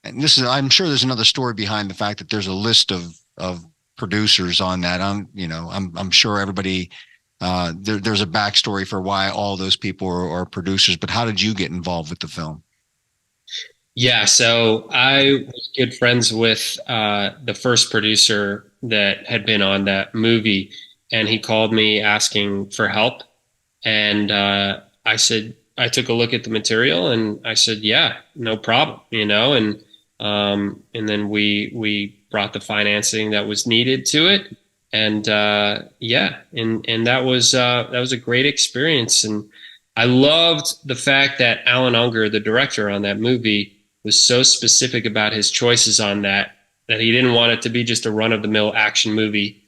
I'm sure there's another story behind the fact that there's a list of producers on that. I'm sure everybody. There's a backstory for why all those people are producers, but how did you get involved with the film? Yeah, so I was good friends with the first producer that had been on that movie, and he called me asking for help. And I took a look at the material, and I said, yeah, no problem, and then we brought the financing that was needed to it. And yeah, and that was a great experience. And I loved the fact that Alan Unger, the director on that movie, was so specific about his choices on that he didn't want it to be just a run-of-the-mill action movie.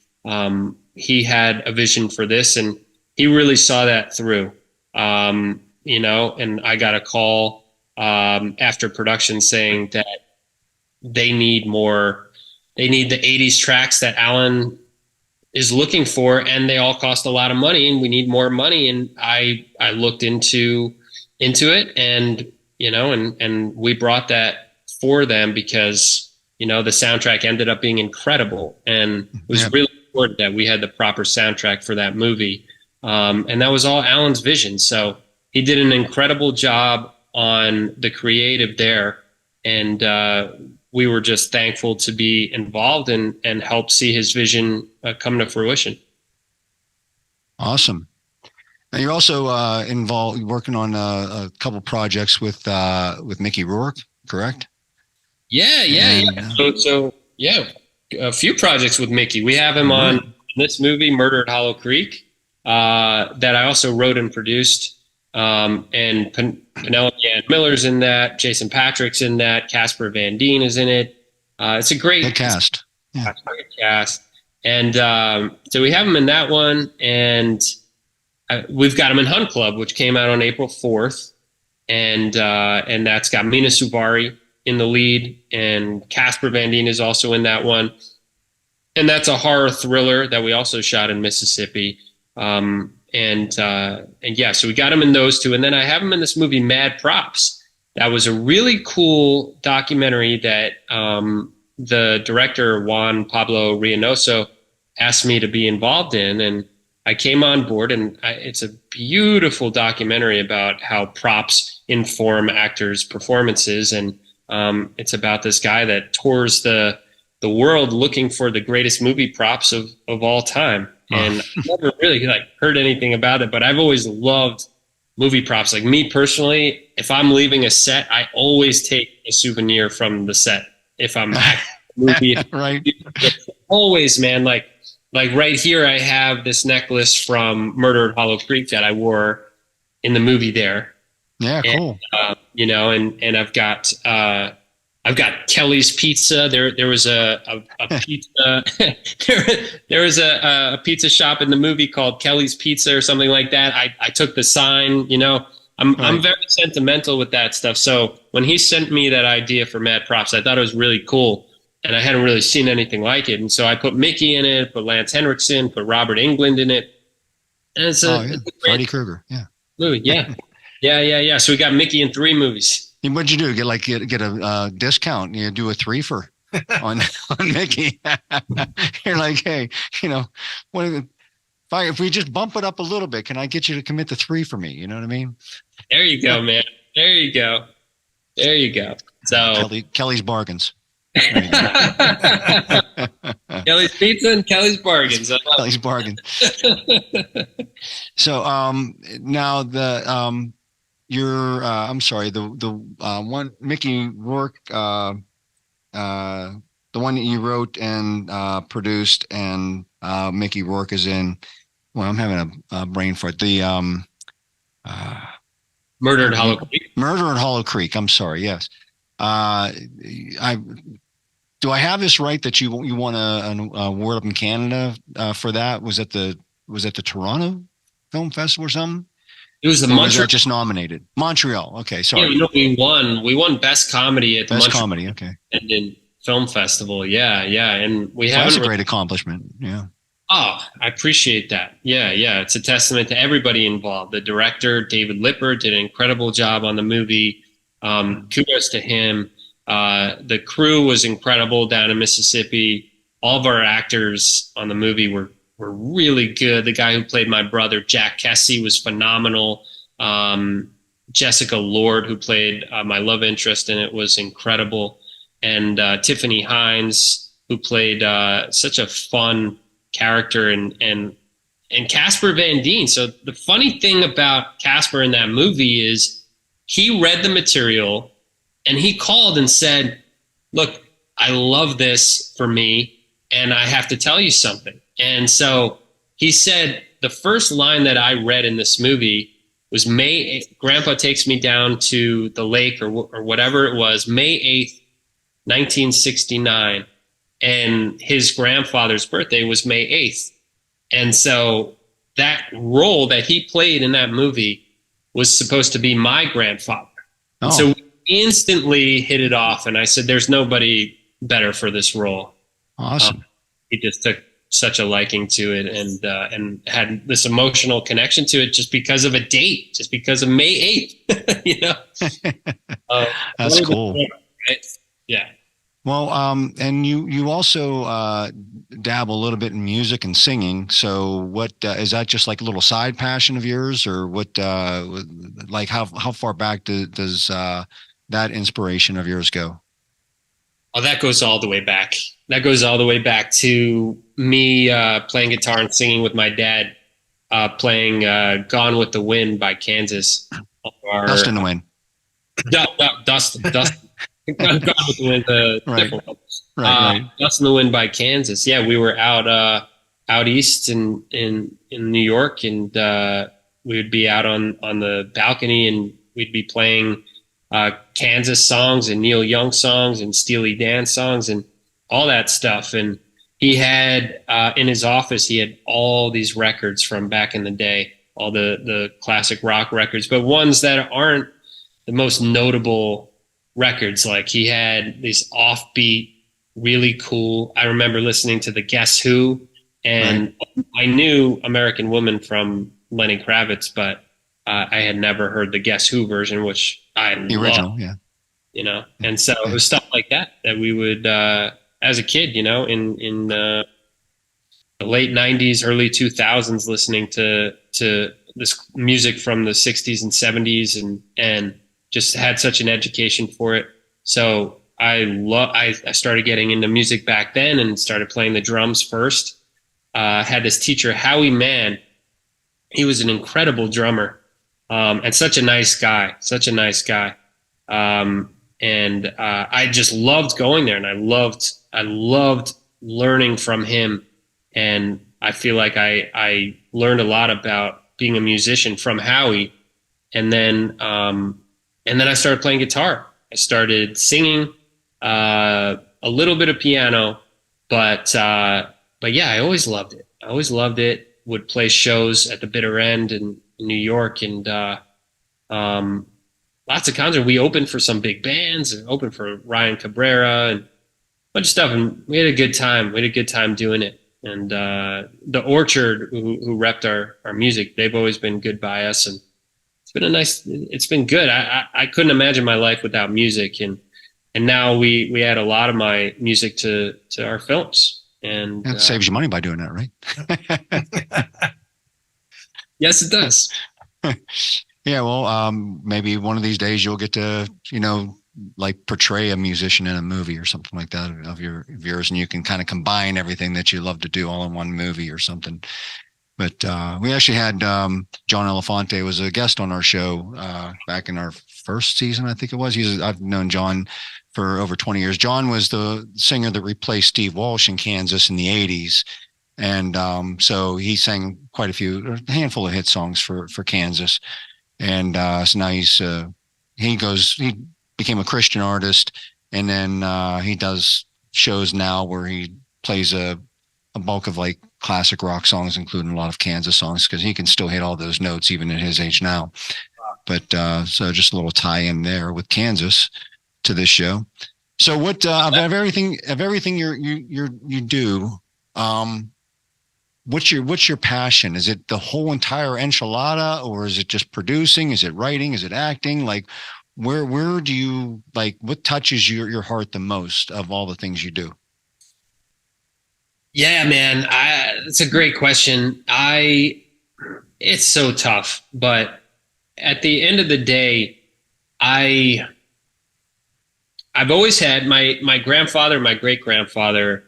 He had a vision for this, and he really saw that through. And I got a call after production saying that they need the 80s tracks that Alan is looking for, and they all cost a lot of money, and we need more money. And I looked into it, and and we brought that for them because the soundtrack ended up being incredible, and it was really important that we had the proper soundtrack for that movie. And that was all Alan's vision. So he did an incredible job on the creative there. And we were just thankful to be involved and help see his vision come to fruition. Awesome. Now you're also involved working on a couple projects with Mickey Rourke, correct? Yeah. So a few projects with Mickey. We have him on this movie, Murder at Hollow Creek, that I also wrote and produced. And Penelope Ann Miller's in that. Jason Patrick's in that. Casper Van Dien is in it. It's a great cast. Yeah. Cast. And so we have him in that one, and we've got him in Hunt Club, which came out on April 4th, and that's got Mina Suvari in the lead, and Casper Van Dien is also in that one, and that's a horror thriller that we also shot in Mississippi. And yeah, so we got him in those two, and then I have him in this movie Mad Props. That was a really cool documentary that the director Juan Pablo Reynoso asked me to be involved in, and I came on board, and it's a beautiful documentary about how props inform actors' performances, and it's about this guy that tours the world looking for the greatest movie props of all time. And I never really heard anything about it, but I've always loved movie props. Like me personally, if I'm leaving a set, I always take a souvenir from the set. If I'm acting a movie, right? Always, man. Like right here, I have this necklace from Murder at Hollow Creek that I wore in the movie there. Yeah, cool. And, and I've got Kelly's Pizza. There was a pizza. there was a pizza shop in the movie called Kelly's Pizza or something like that. I took the sign. I'm very sentimental with that stuff. So when he sent me that idea for Mad Props, I thought it was really cool, and I hadn't really seen anything like it. And so I put Mickey in it, put Lance Henriksen, put Robert Englund in it, and it's a Freddy Krueger, movie. Yeah. So we got Mickey in 3 movies. What'd you do? Get a discount? You do a 3 for on Mickey. You're like, hey, if we just bump it up a little bit, can I get you to commit to 3 for me? You know what I mean? There you go, man. There you go. So Kelly's bargains. Kelly's Pizza and Kelly's Bargains. Kelly's bargain. So now the I'm sorry, the one Mickey Rourke, the one that you wrote and produced, and Mickey Rourke is in. Well, I'm having a brain fart. The Murder at Hollow Creek. Murder at Hollow Creek. I'm sorry. Yes. Do I have this right that you won an award up in Canada for that? Was it the Toronto Film Festival or something? It was the Montreal. Just nominated. Montreal. Okay, sorry. Yeah, we won. We won Best Comedy at the Montreal Comedy. Okay. Independent Film Festival. Yeah, and we have. That's a great accomplishment. Yeah. Oh, I appreciate that. Yeah. It's a testament to everybody involved. The director, David Lippert, did an incredible job on the movie. Kudos to him. The crew was incredible down in Mississippi. All of our actors on the movie were really good. The guy who played my brother, Jack Kessie, was phenomenal. Jessica Lord, who played my love interest in it, was incredible. And Tiffany Hines, who played such a fun character, and Casper Van Dien. So the funny thing about Casper in that movie is he read the material and he called and said, look, I love this for me, and I have to tell you something. And so he said, the first line that I read in this movie was Grandpa takes me down to the lake or whatever it was, May 8th, 1969. And his grandfather's birthday was May 8th. And so that role that he played in that movie was supposed to be my grandfather. Oh. And so we instantly hit it off. And I said, there's nobody better for this role. Awesome. He just took such a liking to it and had this emotional connection to it just because of a date, just because of May 8th. That's cool. Right? Yeah. Well, and you also dabble a little bit in music and singing. So what is that just like a little side passion of yours, or what like how far back does that inspiration of yours go? Oh, that goes all the way back. That goes all the way back to me playing guitar and singing with my dad, playing Gone with the Wind by Kansas. Dust in the Wind. Dust. Gone with the Wind, Right. different one. Right. Dust in the Wind by Kansas. Yeah, we were out east in New York, and we would be out on the balcony, and we'd be playing Kansas songs and Neil Young songs and Steely Dan songs and all that stuff. And he had in his office, he had all these records from back in the day, all the classic rock records, but ones that aren't the most notable records. Like he had these offbeat, really cool. I remember listening to the Guess Who, and I knew American Woman from Lenny Kravitz, but I had never heard the Guess Who version, which I The original, loved, yeah. you know. And so it was stuff like that we would, as a kid, you know, in the late '90s, early 2000s, listening to this music from the '60s and '70s, and just had such an education for it. So I started getting into music back then and started playing the drums first. Had this teacher, Howie Mann. He was an incredible drummer. And such a nice guy. And I just loved going there, and I loved learning from him. And I feel like I learned a lot about being a musician from Howie. And then I started playing guitar. I started singing, a little bit of piano, but yeah, I always loved it. Would play shows at the Bitter End in New York, and lots of concerts. We opened for some big bands, and opened for Ryan Cabrera and a bunch of stuff, and we had a good time. We had a good time doing it. And the Orchard, who repped our music, they've always been good by us, and it's been good. I couldn't imagine my life without music, and now we add a lot of my music to our films. And It saves you money by doing that, right? Yes, it does. Yeah, well, maybe one of these days you'll get to, like portray a musician in a movie or something like that of yours, and you can kind of combine everything that you love to do all in one movie or something. But we actually had John Elefante was a guest on our show back in our first season, I think it was. I've known John for over 20 years. John was the singer that replaced Steve Walsh in Kansas in the 80s. And so he sang quite a handful of hit songs for Kansas. And so now he became a Christian artist. And then he does shows now where he plays a bulk of like classic rock songs, including a lot of Kansas songs, because he can still hit all those notes even at his age now. But so just a little tie in there with Kansas to this show. So what of everything you do, what's your passion? Is it the whole entire enchilada, or is it just producing? Is it writing? Is it acting? Like where do you like, what touches your heart the most of all the things you do? Yeah, man, it's a great question. It's so tough, but at the end of the day, I've always had my grandfather, my great grandfather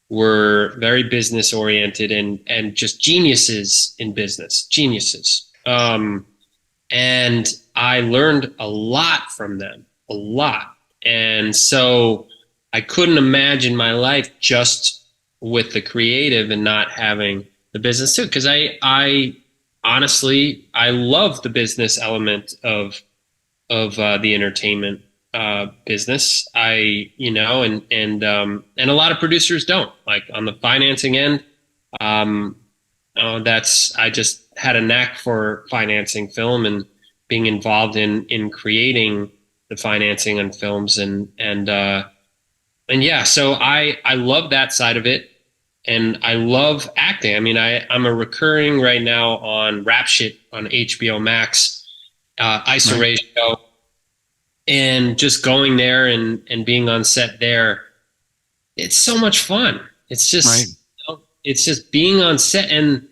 were very business oriented and just geniuses in business, geniuses. And I learned a lot from them, a lot. And so I couldn't imagine my life just with the creative and not having the business too. Cause I honestly, I love the business element of the entertainment business. And a lot of producers don't, like on the financing end. I just had a knack for financing film and being involved in creating the financing on films and yeah, so I love that side of it. And I love acting. I mean, I'm a recurring right now on Rap Shit on HBO Max, Issa Rae show. And just going there and being on set there, it's so much fun. It's just it's just being on set. And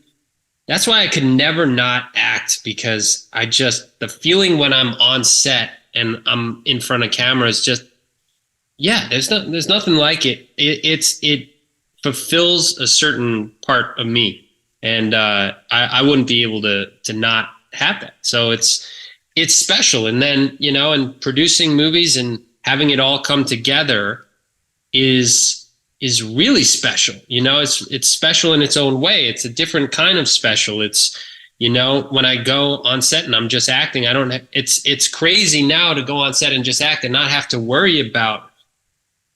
that's why I could never not act, because the feeling when I'm on set and I'm in front of camera is just, there's nothing like it. It fulfills a certain part of me. And I wouldn't be able to not have that. So it's special. And then, and producing movies and having it all come together is really special. It's special in its own way. It's a different kind of special. It's, when I go on set and I'm just acting, it's crazy now to go on set and just act and not have to worry about,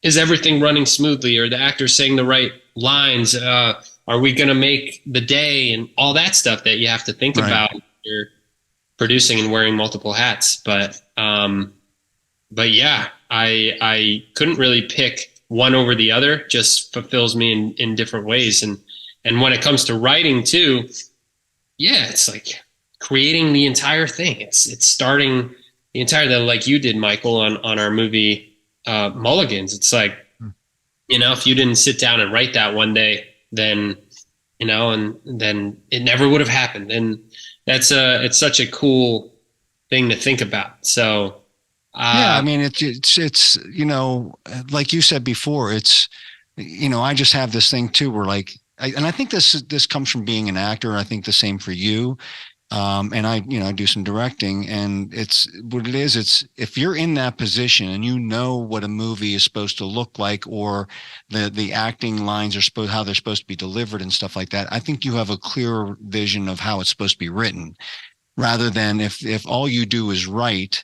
is everything running smoothly? Or the actor saying the right lines? Are we going to make the day? And all that stuff that you have to think about when you're producing and wearing multiple hats. But yeah, I couldn't really pick one over the other. Just fulfills me in different ways. And when it comes to writing too, it's like creating the entire thing. It's starting the entire, like you did, Michael, on our movie Mulligans. It's like, if you didn't sit down and write that one day, then and then it never would have happened. And it's such a cool thing to think about. So I mean, it's like you said before, it's, I just have this thing too, where like, and I think this comes from being an actor. I think the same for you. And I do some directing, and it's what it is. It's, if you're in that position and you know what a movie is supposed to look like, or the acting lines are how they're supposed to be delivered and stuff like that, I think you have a clearer vision of how it's supposed to be written, rather than if all you do is write.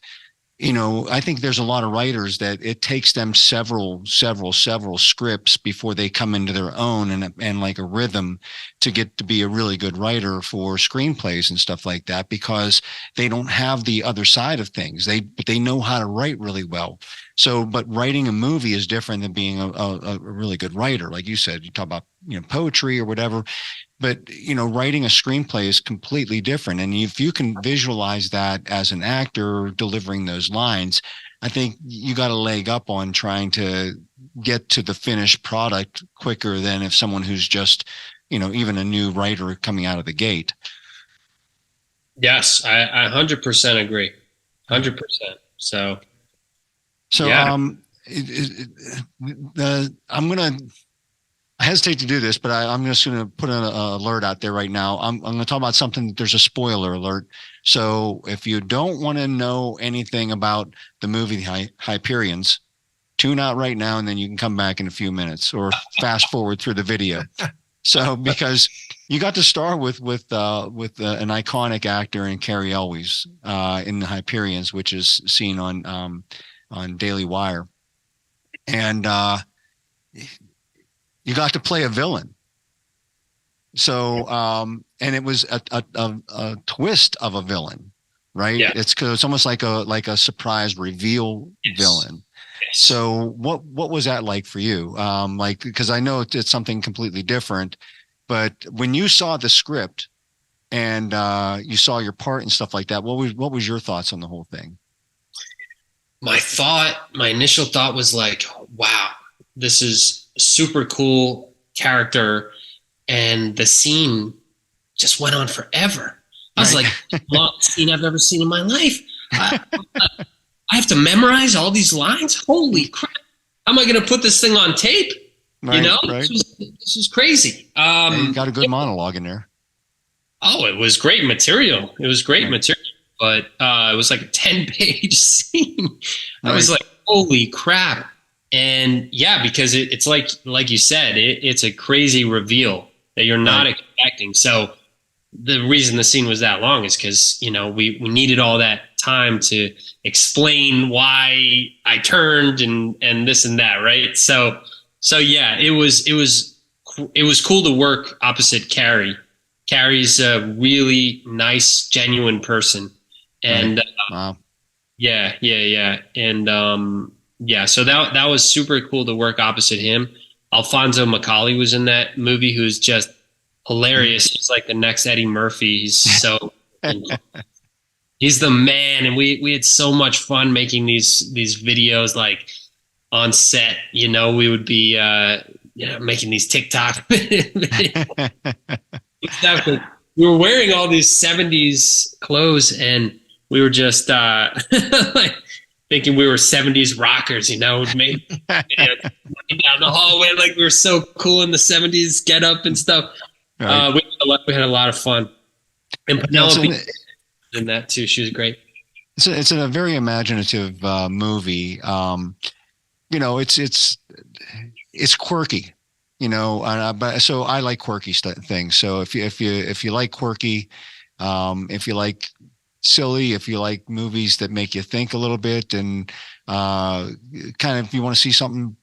I think there's a lot of writers that it takes them several scripts before they come into their own and like a rhythm to get to be a really good writer for screenplays and stuff like that, because they don't have the other side of things. But they know how to write really well. So, but writing a movie is different than being a really good writer. Like you said, you talk about, poetry or whatever. But, writing a screenplay is completely different. And if you can visualize that as an actor delivering those lines, I think you got a leg up on trying to get to the finished product quicker than if someone who's just, even a new writer coming out of the gate. Yes, I 100% agree. 100%. So yeah. I hesitate to do this, but I'm just going to put an alert out there right now. I'm going to talk about something. There's a spoiler alert. So if you don't want to know anything about the movie Hyperions, tune out right now, and then you can come back in a few minutes, or fast forward through the video. So, because you got to star with an iconic actor in Cary Elwes in the Hyperions, which is seen on Daily Wire, and you got to play a villain. So, and it was a twist of a villain, right? Yeah. It's almost like a surprise reveal villain. Yes. So what was that like for you? Because I know it's something completely different, but when you saw the script and you saw your part and stuff like that, what was your thoughts on the whole thing? My initial thought was like, wow, this is super cool character, and the scene just went on forever. I was like, longest scene I've ever seen in my life. I have to memorize all these lines. Holy crap! How am I going to put this thing on tape? Right. This is crazy. You got a good monologue in there. Oh, it was great material. But it was like a 10-page scene. I was like, holy crap. And yeah, because it's like you said, it's a crazy reveal that you're not expecting. So the reason the scene was that long is because, we needed all that time to explain why I turned and this and that. Right. So yeah, it was cool to work opposite Cary. Cary's a really nice, genuine person. And wow. Yeah. And yeah, so that was super cool to work opposite him. Alfonso Macaulay was in that movie, who's just hilarious. He's like the next Eddie Murphy. He's so he's the man, and we had so much fun making these videos like on set. We would be making these TikTok Exactly. We were wearing all these 70s clothes, and we were just like thinking we were 70s rockers, maybe down the hallway like we were so cool in the 70s get up and stuff. Right. We had a lot of fun. And Penelope in that too. She was great. It's a very imaginative movie. It's quirky. But so I like quirky things. So if you like quirky, if you like silly, if you like movies that make you think a little bit, and kind of you want to see something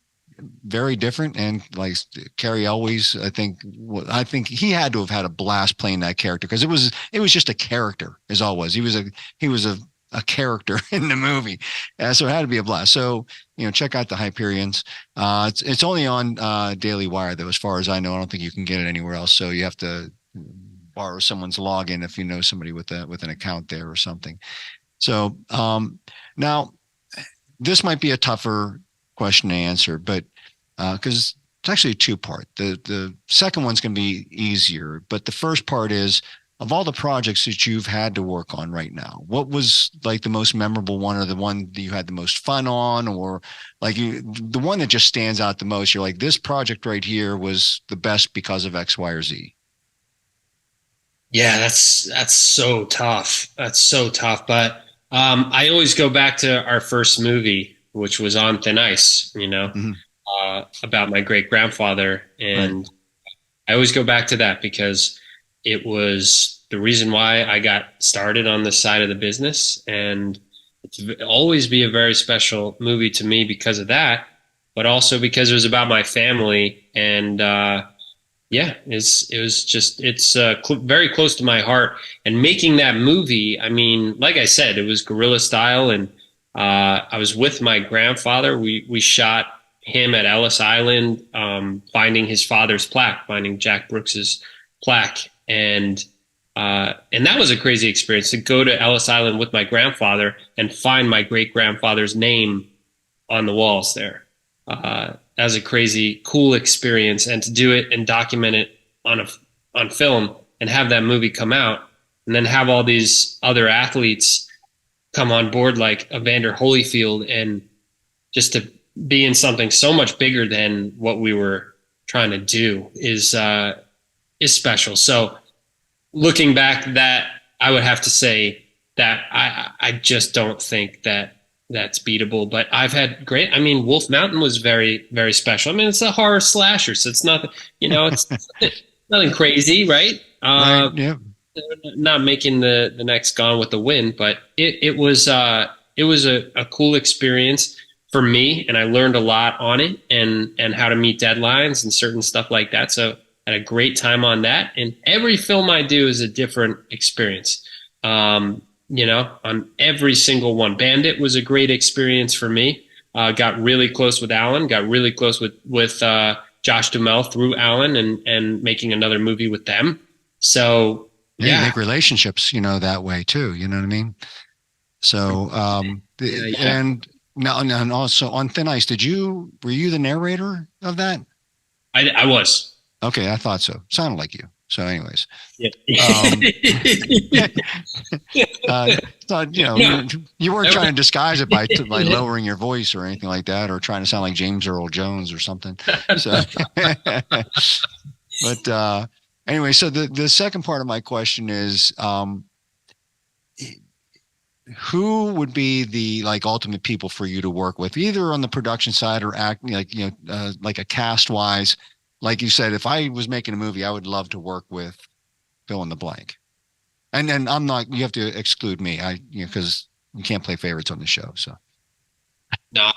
very different, and like Cary Elwes, I think he had to have had a blast playing that character, because it was just a character, as always. He was a character in the movie, so it had to be a blast. So check out the Hyperions. It's only on Daily Wire, though, as far as I know. I don't think you can get it anywhere else, so you have to borrow someone's login if you know somebody with an account there or something. So now this might be a tougher question to answer, but because it's actually a two-part. The second one's going to be easier, but the first part is, of all the projects that you've had to work on right now, what was like the most memorable one, or the one that you had the most fun on, or like the one that just stands out the most? You're like, this project right here was the best because of X, Y, or Z. Yeah, that's so tough. That's so tough. But I always go back to our first movie, which was On Thin Ice, about my great grandfather. And right. I always go back to that because it was the reason why I got started on this side of the business. And it'll always be a very special movie to me because of that, but also because it was about my family. And it's very close to my heart. And making that movie, I mean, like I said, it was guerrilla style. And I was with my grandfather. We shot him at Ellis Island, finding his father's plaque, finding Jack Brooks's plaque. And that was a crazy experience, to go to Ellis Island with my grandfather and find my great grandfather's name on the walls there. That was a crazy, cool experience, and to do it and document it on film and have that movie come out, and then have all these other athletes come on board like Evander Holyfield, and just to be in something so much bigger than what we were trying to do is special. So looking back, that I would have to say that I just don't think that's beatable. But I've had great. I mean, Wolf Mountain was very, very special. I mean, it's a horror slasher, so it's not, it's nothing crazy, right? Right. Yeah. Not making the next Gone with the Wind, but it was a cool experience for me, and I learned a lot on it, and how to meet deadlines and certain stuff like that. So I had a great time on that. And every film I do is a different experience. On every single one. Bandit was a great experience for me. Got really close with Alan, got really close with Josh Duhamel through Alan, and making another movie with them. So you make relationships, that way too. You know what I mean? So, and now, and also on Thin Ice, were you the narrator of that? I was. Okay. I thought so. Sounded like you. So anyways, yeah. You weren't trying to disguise it by lowering your voice or anything like that, or trying to sound like James Earl Jones or something. So, but anyway, so the second part of my question is, who would be the ultimate people for you to work with, either on the production side or acting, like a cast wise? Like you said, if I was making a movie, I would love to work with fill in the blank. And then you have to exclude me. Because you can't play favorites on the show. So. No.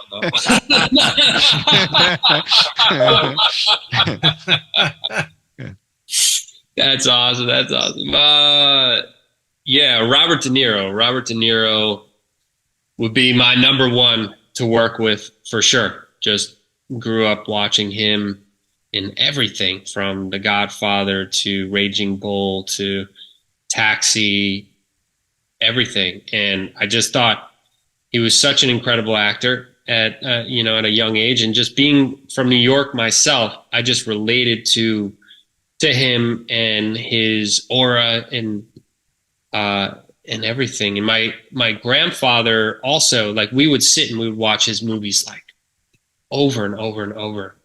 That's awesome. That's awesome. Yeah, Robert De Niro. Robert De Niro would be my number one to work with for sure. Just grew up watching him in everything from The Godfather to Raging Bull to Taxi, everything. And I just thought he was such an incredible actor. at at a young age, and just being from New York myself, I just related to him and his aura and everything. And my grandfather also, like, we would sit and we would watch his movies like over and over and over.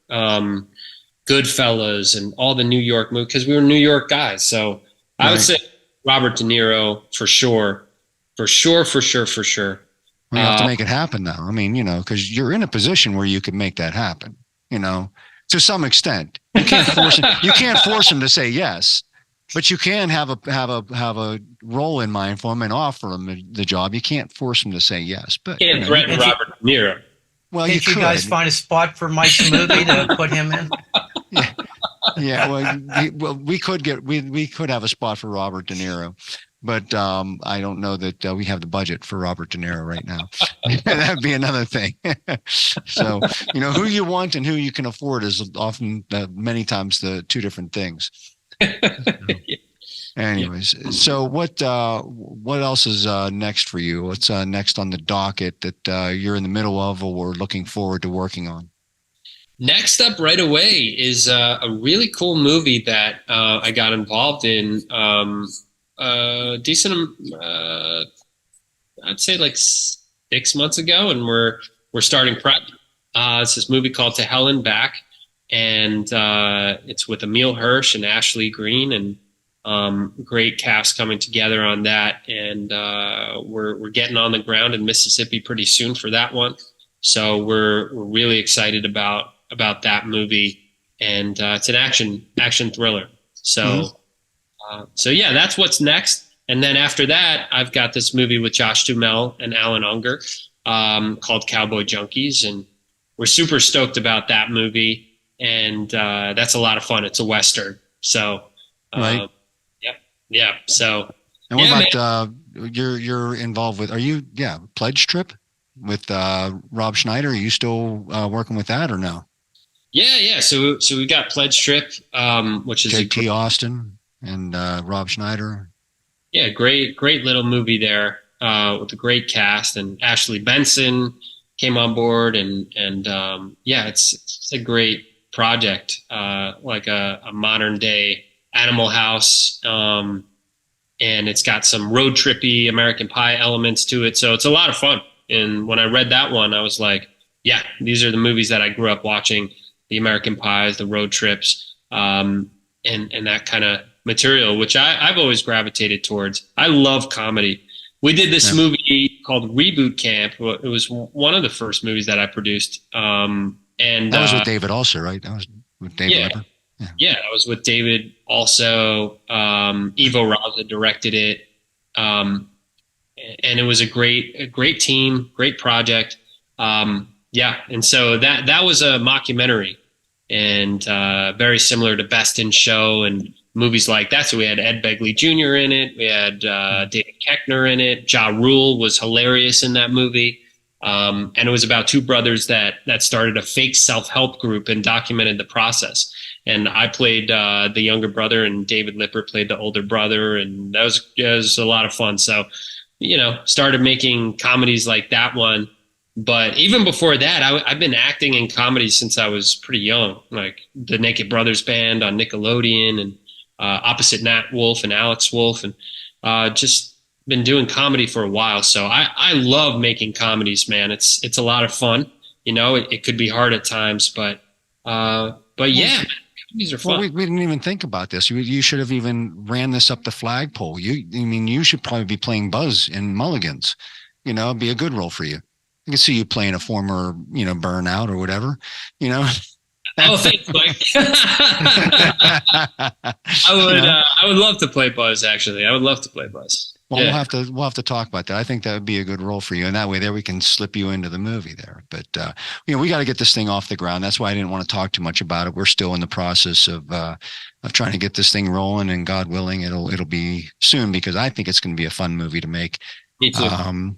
Goodfellas and all the New York movies, because we were New York guys. So I would say Robert De Niro for sure. We have to make it happen now. I mean, because you're in a position where you could make that happen, to some extent. You can't force him. You can't force him to say yes, but you can have a role in mind for him and offer him the job. You can't force him to say yes, but you can't threaten Robert De Niro. Well, Can't you guys find a spot for Mike's movie to put him in? Yeah. Well, we could have a spot for Robert De Niro, but I don't know that we have the budget for Robert De Niro right now. That'd be another thing. So, who you want and who you can afford is often many times the two different things. Anyways, so what else is next for you? What's next on the docket that you're in the middle of or looking forward to working on? Next up right away is a really cool movie that I got involved in decent, I'd say like 6 months ago, and we're starting prep. It's this movie called To Hell and Back, and it's with Emile Hirsch and Ashley Greene, and great cast coming together on that. And we're getting on the ground in Mississippi pretty soon for that one. So we're really excited about that movie, and it's an action thriller. So yeah, that's what's next. And then after that, I've got this movie with Josh Duhamel and Alan Unger called Cowboy Junkies, and we're super stoked about that movie. And that's a lot of fun. It's a Western. So right. Yeah. So and what about you're involved with? Are you Pledge Trip with Rob Schneider? Are you still working with that or no? Yeah. So we got Pledge Trip, which is J.T. Austin and Rob Schneider. Yeah, great little movie there with a great cast, and Ashley Benson came on board, and it's a great project, like a modern day Animal House, and it's got some road trippy American Pie elements to it, so it's a lot of fun. And when I read that one, I was like, yeah, these are the movies that I grew up watching: the American Pies, the road trips, and that kind of material, which I've always gravitated towards. I love comedy. We did this movie called Reboot Camp. It was one of the first movies that I produced. And that was with David also, right? That was with David Lepper. Yeah, that was with David also. Ivo Raza directed it. And it was a great team, great project. And so that was a mockumentary, and very similar to Best in Show and movies like that. So we had Ed Begley Jr. in it. We had David Koechner in it. Ja Rule was hilarious in that movie. And it was about two brothers that started a fake self-help group and documented the process. And I played the younger brother, and David Lipper played the older brother. And that was a lot of fun. So, started making comedies like that one. But even before that, I've been acting in comedies since I was pretty young, like the Naked Brothers Band on Nickelodeon, and opposite Nat Wolff and Alex Wolff, and just been doing comedy for a while. So I love making comedies, man. It's a lot of fun. It could be hard at times, but yeah, comedies are fun. Well, we didn't even think about this. You should have even ran this up the flagpole. You should probably be playing Buzz in Mulligans. It'd be a good role for you. I can see you playing a former, burnout or whatever, Oh, thanks, Mike. I would love to play Buzz. Actually, I would love to play Buzz. Well, we'll have to talk about that. I think that would be a good role for you, and that way, we can slip you into the movie there. But we got to get this thing off the ground. That's why I didn't want to talk too much about it. We're still in the process of trying to get this thing rolling, and God willing, it'll be soon, because I think it's going to be a fun movie to make. Me too.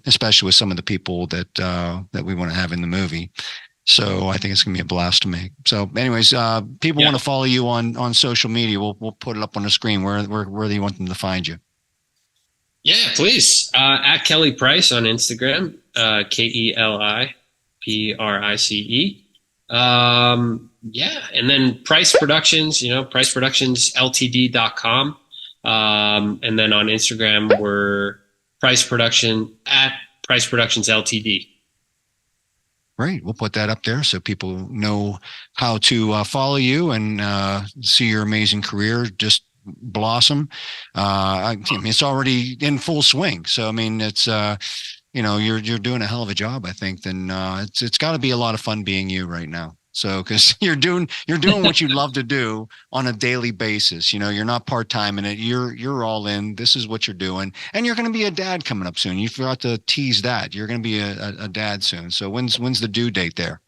Especially with some of the people that we want to have in the movie. So I think it's going to be a blast to make. So anyways, people want to follow you on social media. We'll put it up on the screen. Where do you want them to find you? Yeah, please. At Keli Price on Instagram, Keli. Price. Yeah. And then Price Productions, priceproductionsltd.com. And then on Instagram, we're Price Production at Price Productions Ltd. Great. We'll put that up there so people know how to follow you and see your amazing career just blossom. I mean, it's already in full swing. So, I mean, it's, you're doing a hell of a job, I think. Then it's got to be a lot of fun being you right now. So, because you're doing what you love to do on a daily basis. You're not part-time in it. You're all in. This is what you're doing, and you're going to be a dad coming up soon. You forgot to tease that. You're going to be a dad soon. So when's the due date there?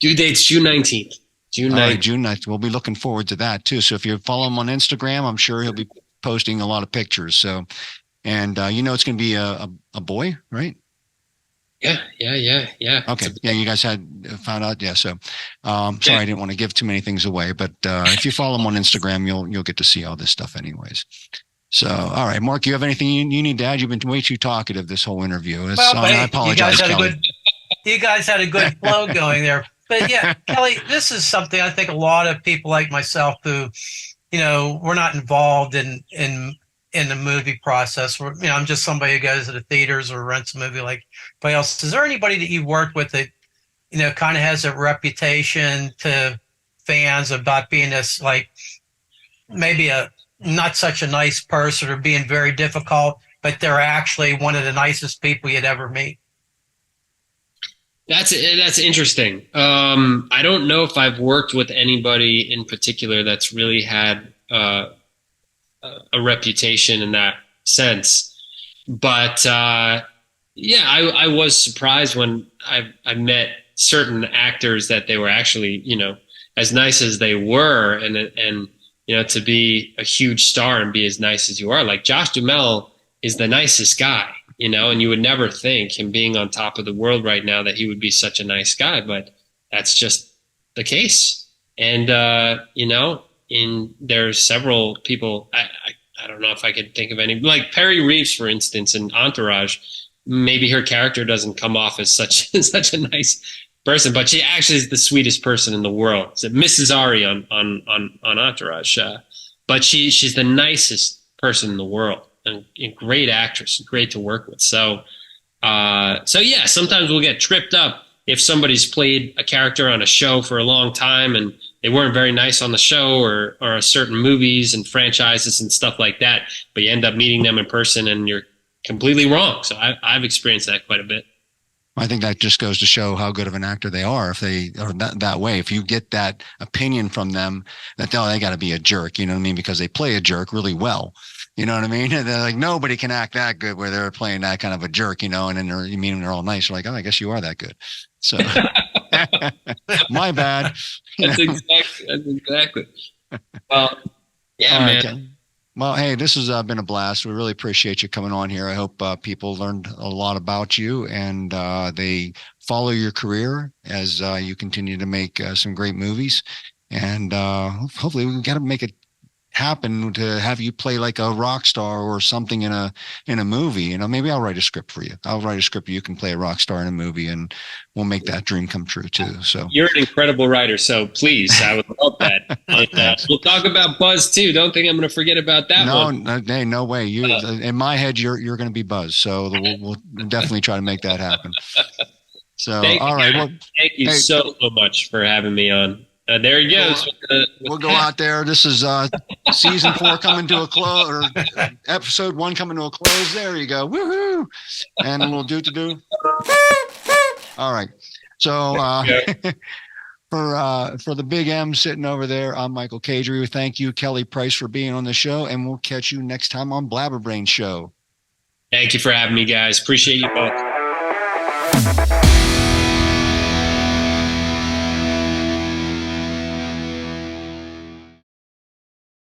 Due date's June 19th. June 9th. All right, June 9th. We'll be looking forward to that too. So if you follow him on Instagram, I'm sure he'll be posting a lot of pictures. So, and it's going to be a boy, right? Yeah. Okay. Yeah, you guys had found out. Yeah. So, sorry, I didn't want to give too many things away, but if you follow him on Instagram, you'll get to see all this stuff, anyways. So, all right, Mark, you have anything you need to add? You've been way too talkative this whole interview. I apologize, Kelly. You guys had a good flow going there, but yeah, Kelly, this is something I think a lot of people like myself who, we're not involved in the movie process. I'm just somebody who goes to the theaters or rents a movie like everybody else. Is there anybody that you've worked with that, kind of has a reputation to fans about being this, like, maybe a not such a nice person or being very difficult, but they're actually one of the nicest people you'd ever meet? That's interesting. I don't know if I've worked with anybody in particular that's really had a reputation in that sense, but I was surprised when I met certain actors that they were actually as nice as they were, and to be a huge star and be as nice as you are. Like Josh Duhamel is the nicest guy, and you would never think, him being on top of the world right now, that he would be such a nice guy, but that's just the case. And there's several people. I don't know if I could think of any, like Perry Reeves, for instance, in Entourage. Maybe her character doesn't come off as such a nice person, but she actually is the sweetest person in the world. It's Mrs. Ari on Entourage, but she's the nicest person in the world, and a great actress, great to work with. So yeah, sometimes we'll get tripped up if somebody's played a character on a show for a long time and they weren't very nice on the show or certain movies and franchises and stuff like that, but you end up meeting them in person and you're completely wrong. So I've experienced that quite a bit. I think that just goes to show how good of an actor they are. If they are that way, if you get that opinion from them that, they got to be a jerk, you know what I mean? Because they play a jerk really well. You know what I mean? And they're like, nobody can act that good where they're playing that kind of a jerk, and then they're all nice. You're like, oh, I guess you are that good. So my bad. That's exactly. Well, yeah, man. Right. Well, hey, this has been a blast. We really appreciate you coming on here. I hope people learned a lot about you and they follow your career as you continue to make some great movies. And hopefully we can get to make it happen to have you play like a rock star or something in a movie. Maybe I'll write a script for you. I'll write a script. You can play a rock star in a movie, and we'll make that dream come true too. So you're an incredible writer. So please, I would love that. We'll talk about Buzz too. Don't think I'm going to forget about that one. No way. You in my head, you're going to be Buzz. So we'll definitely try to make that happen. So all right. Well, thank you so much for having me on. There he goes. We'll go out there. This is season 4 coming to a close, or episode 1 coming to a close. There you go. Woohoo! And a little do. All right. So for the big M sitting over there, I'm Michael Kadrie. Thank you, Keli Price, for being on the show, and we'll catch you next time on Blabber Brains Show. Thank you for having me, guys. Appreciate you both.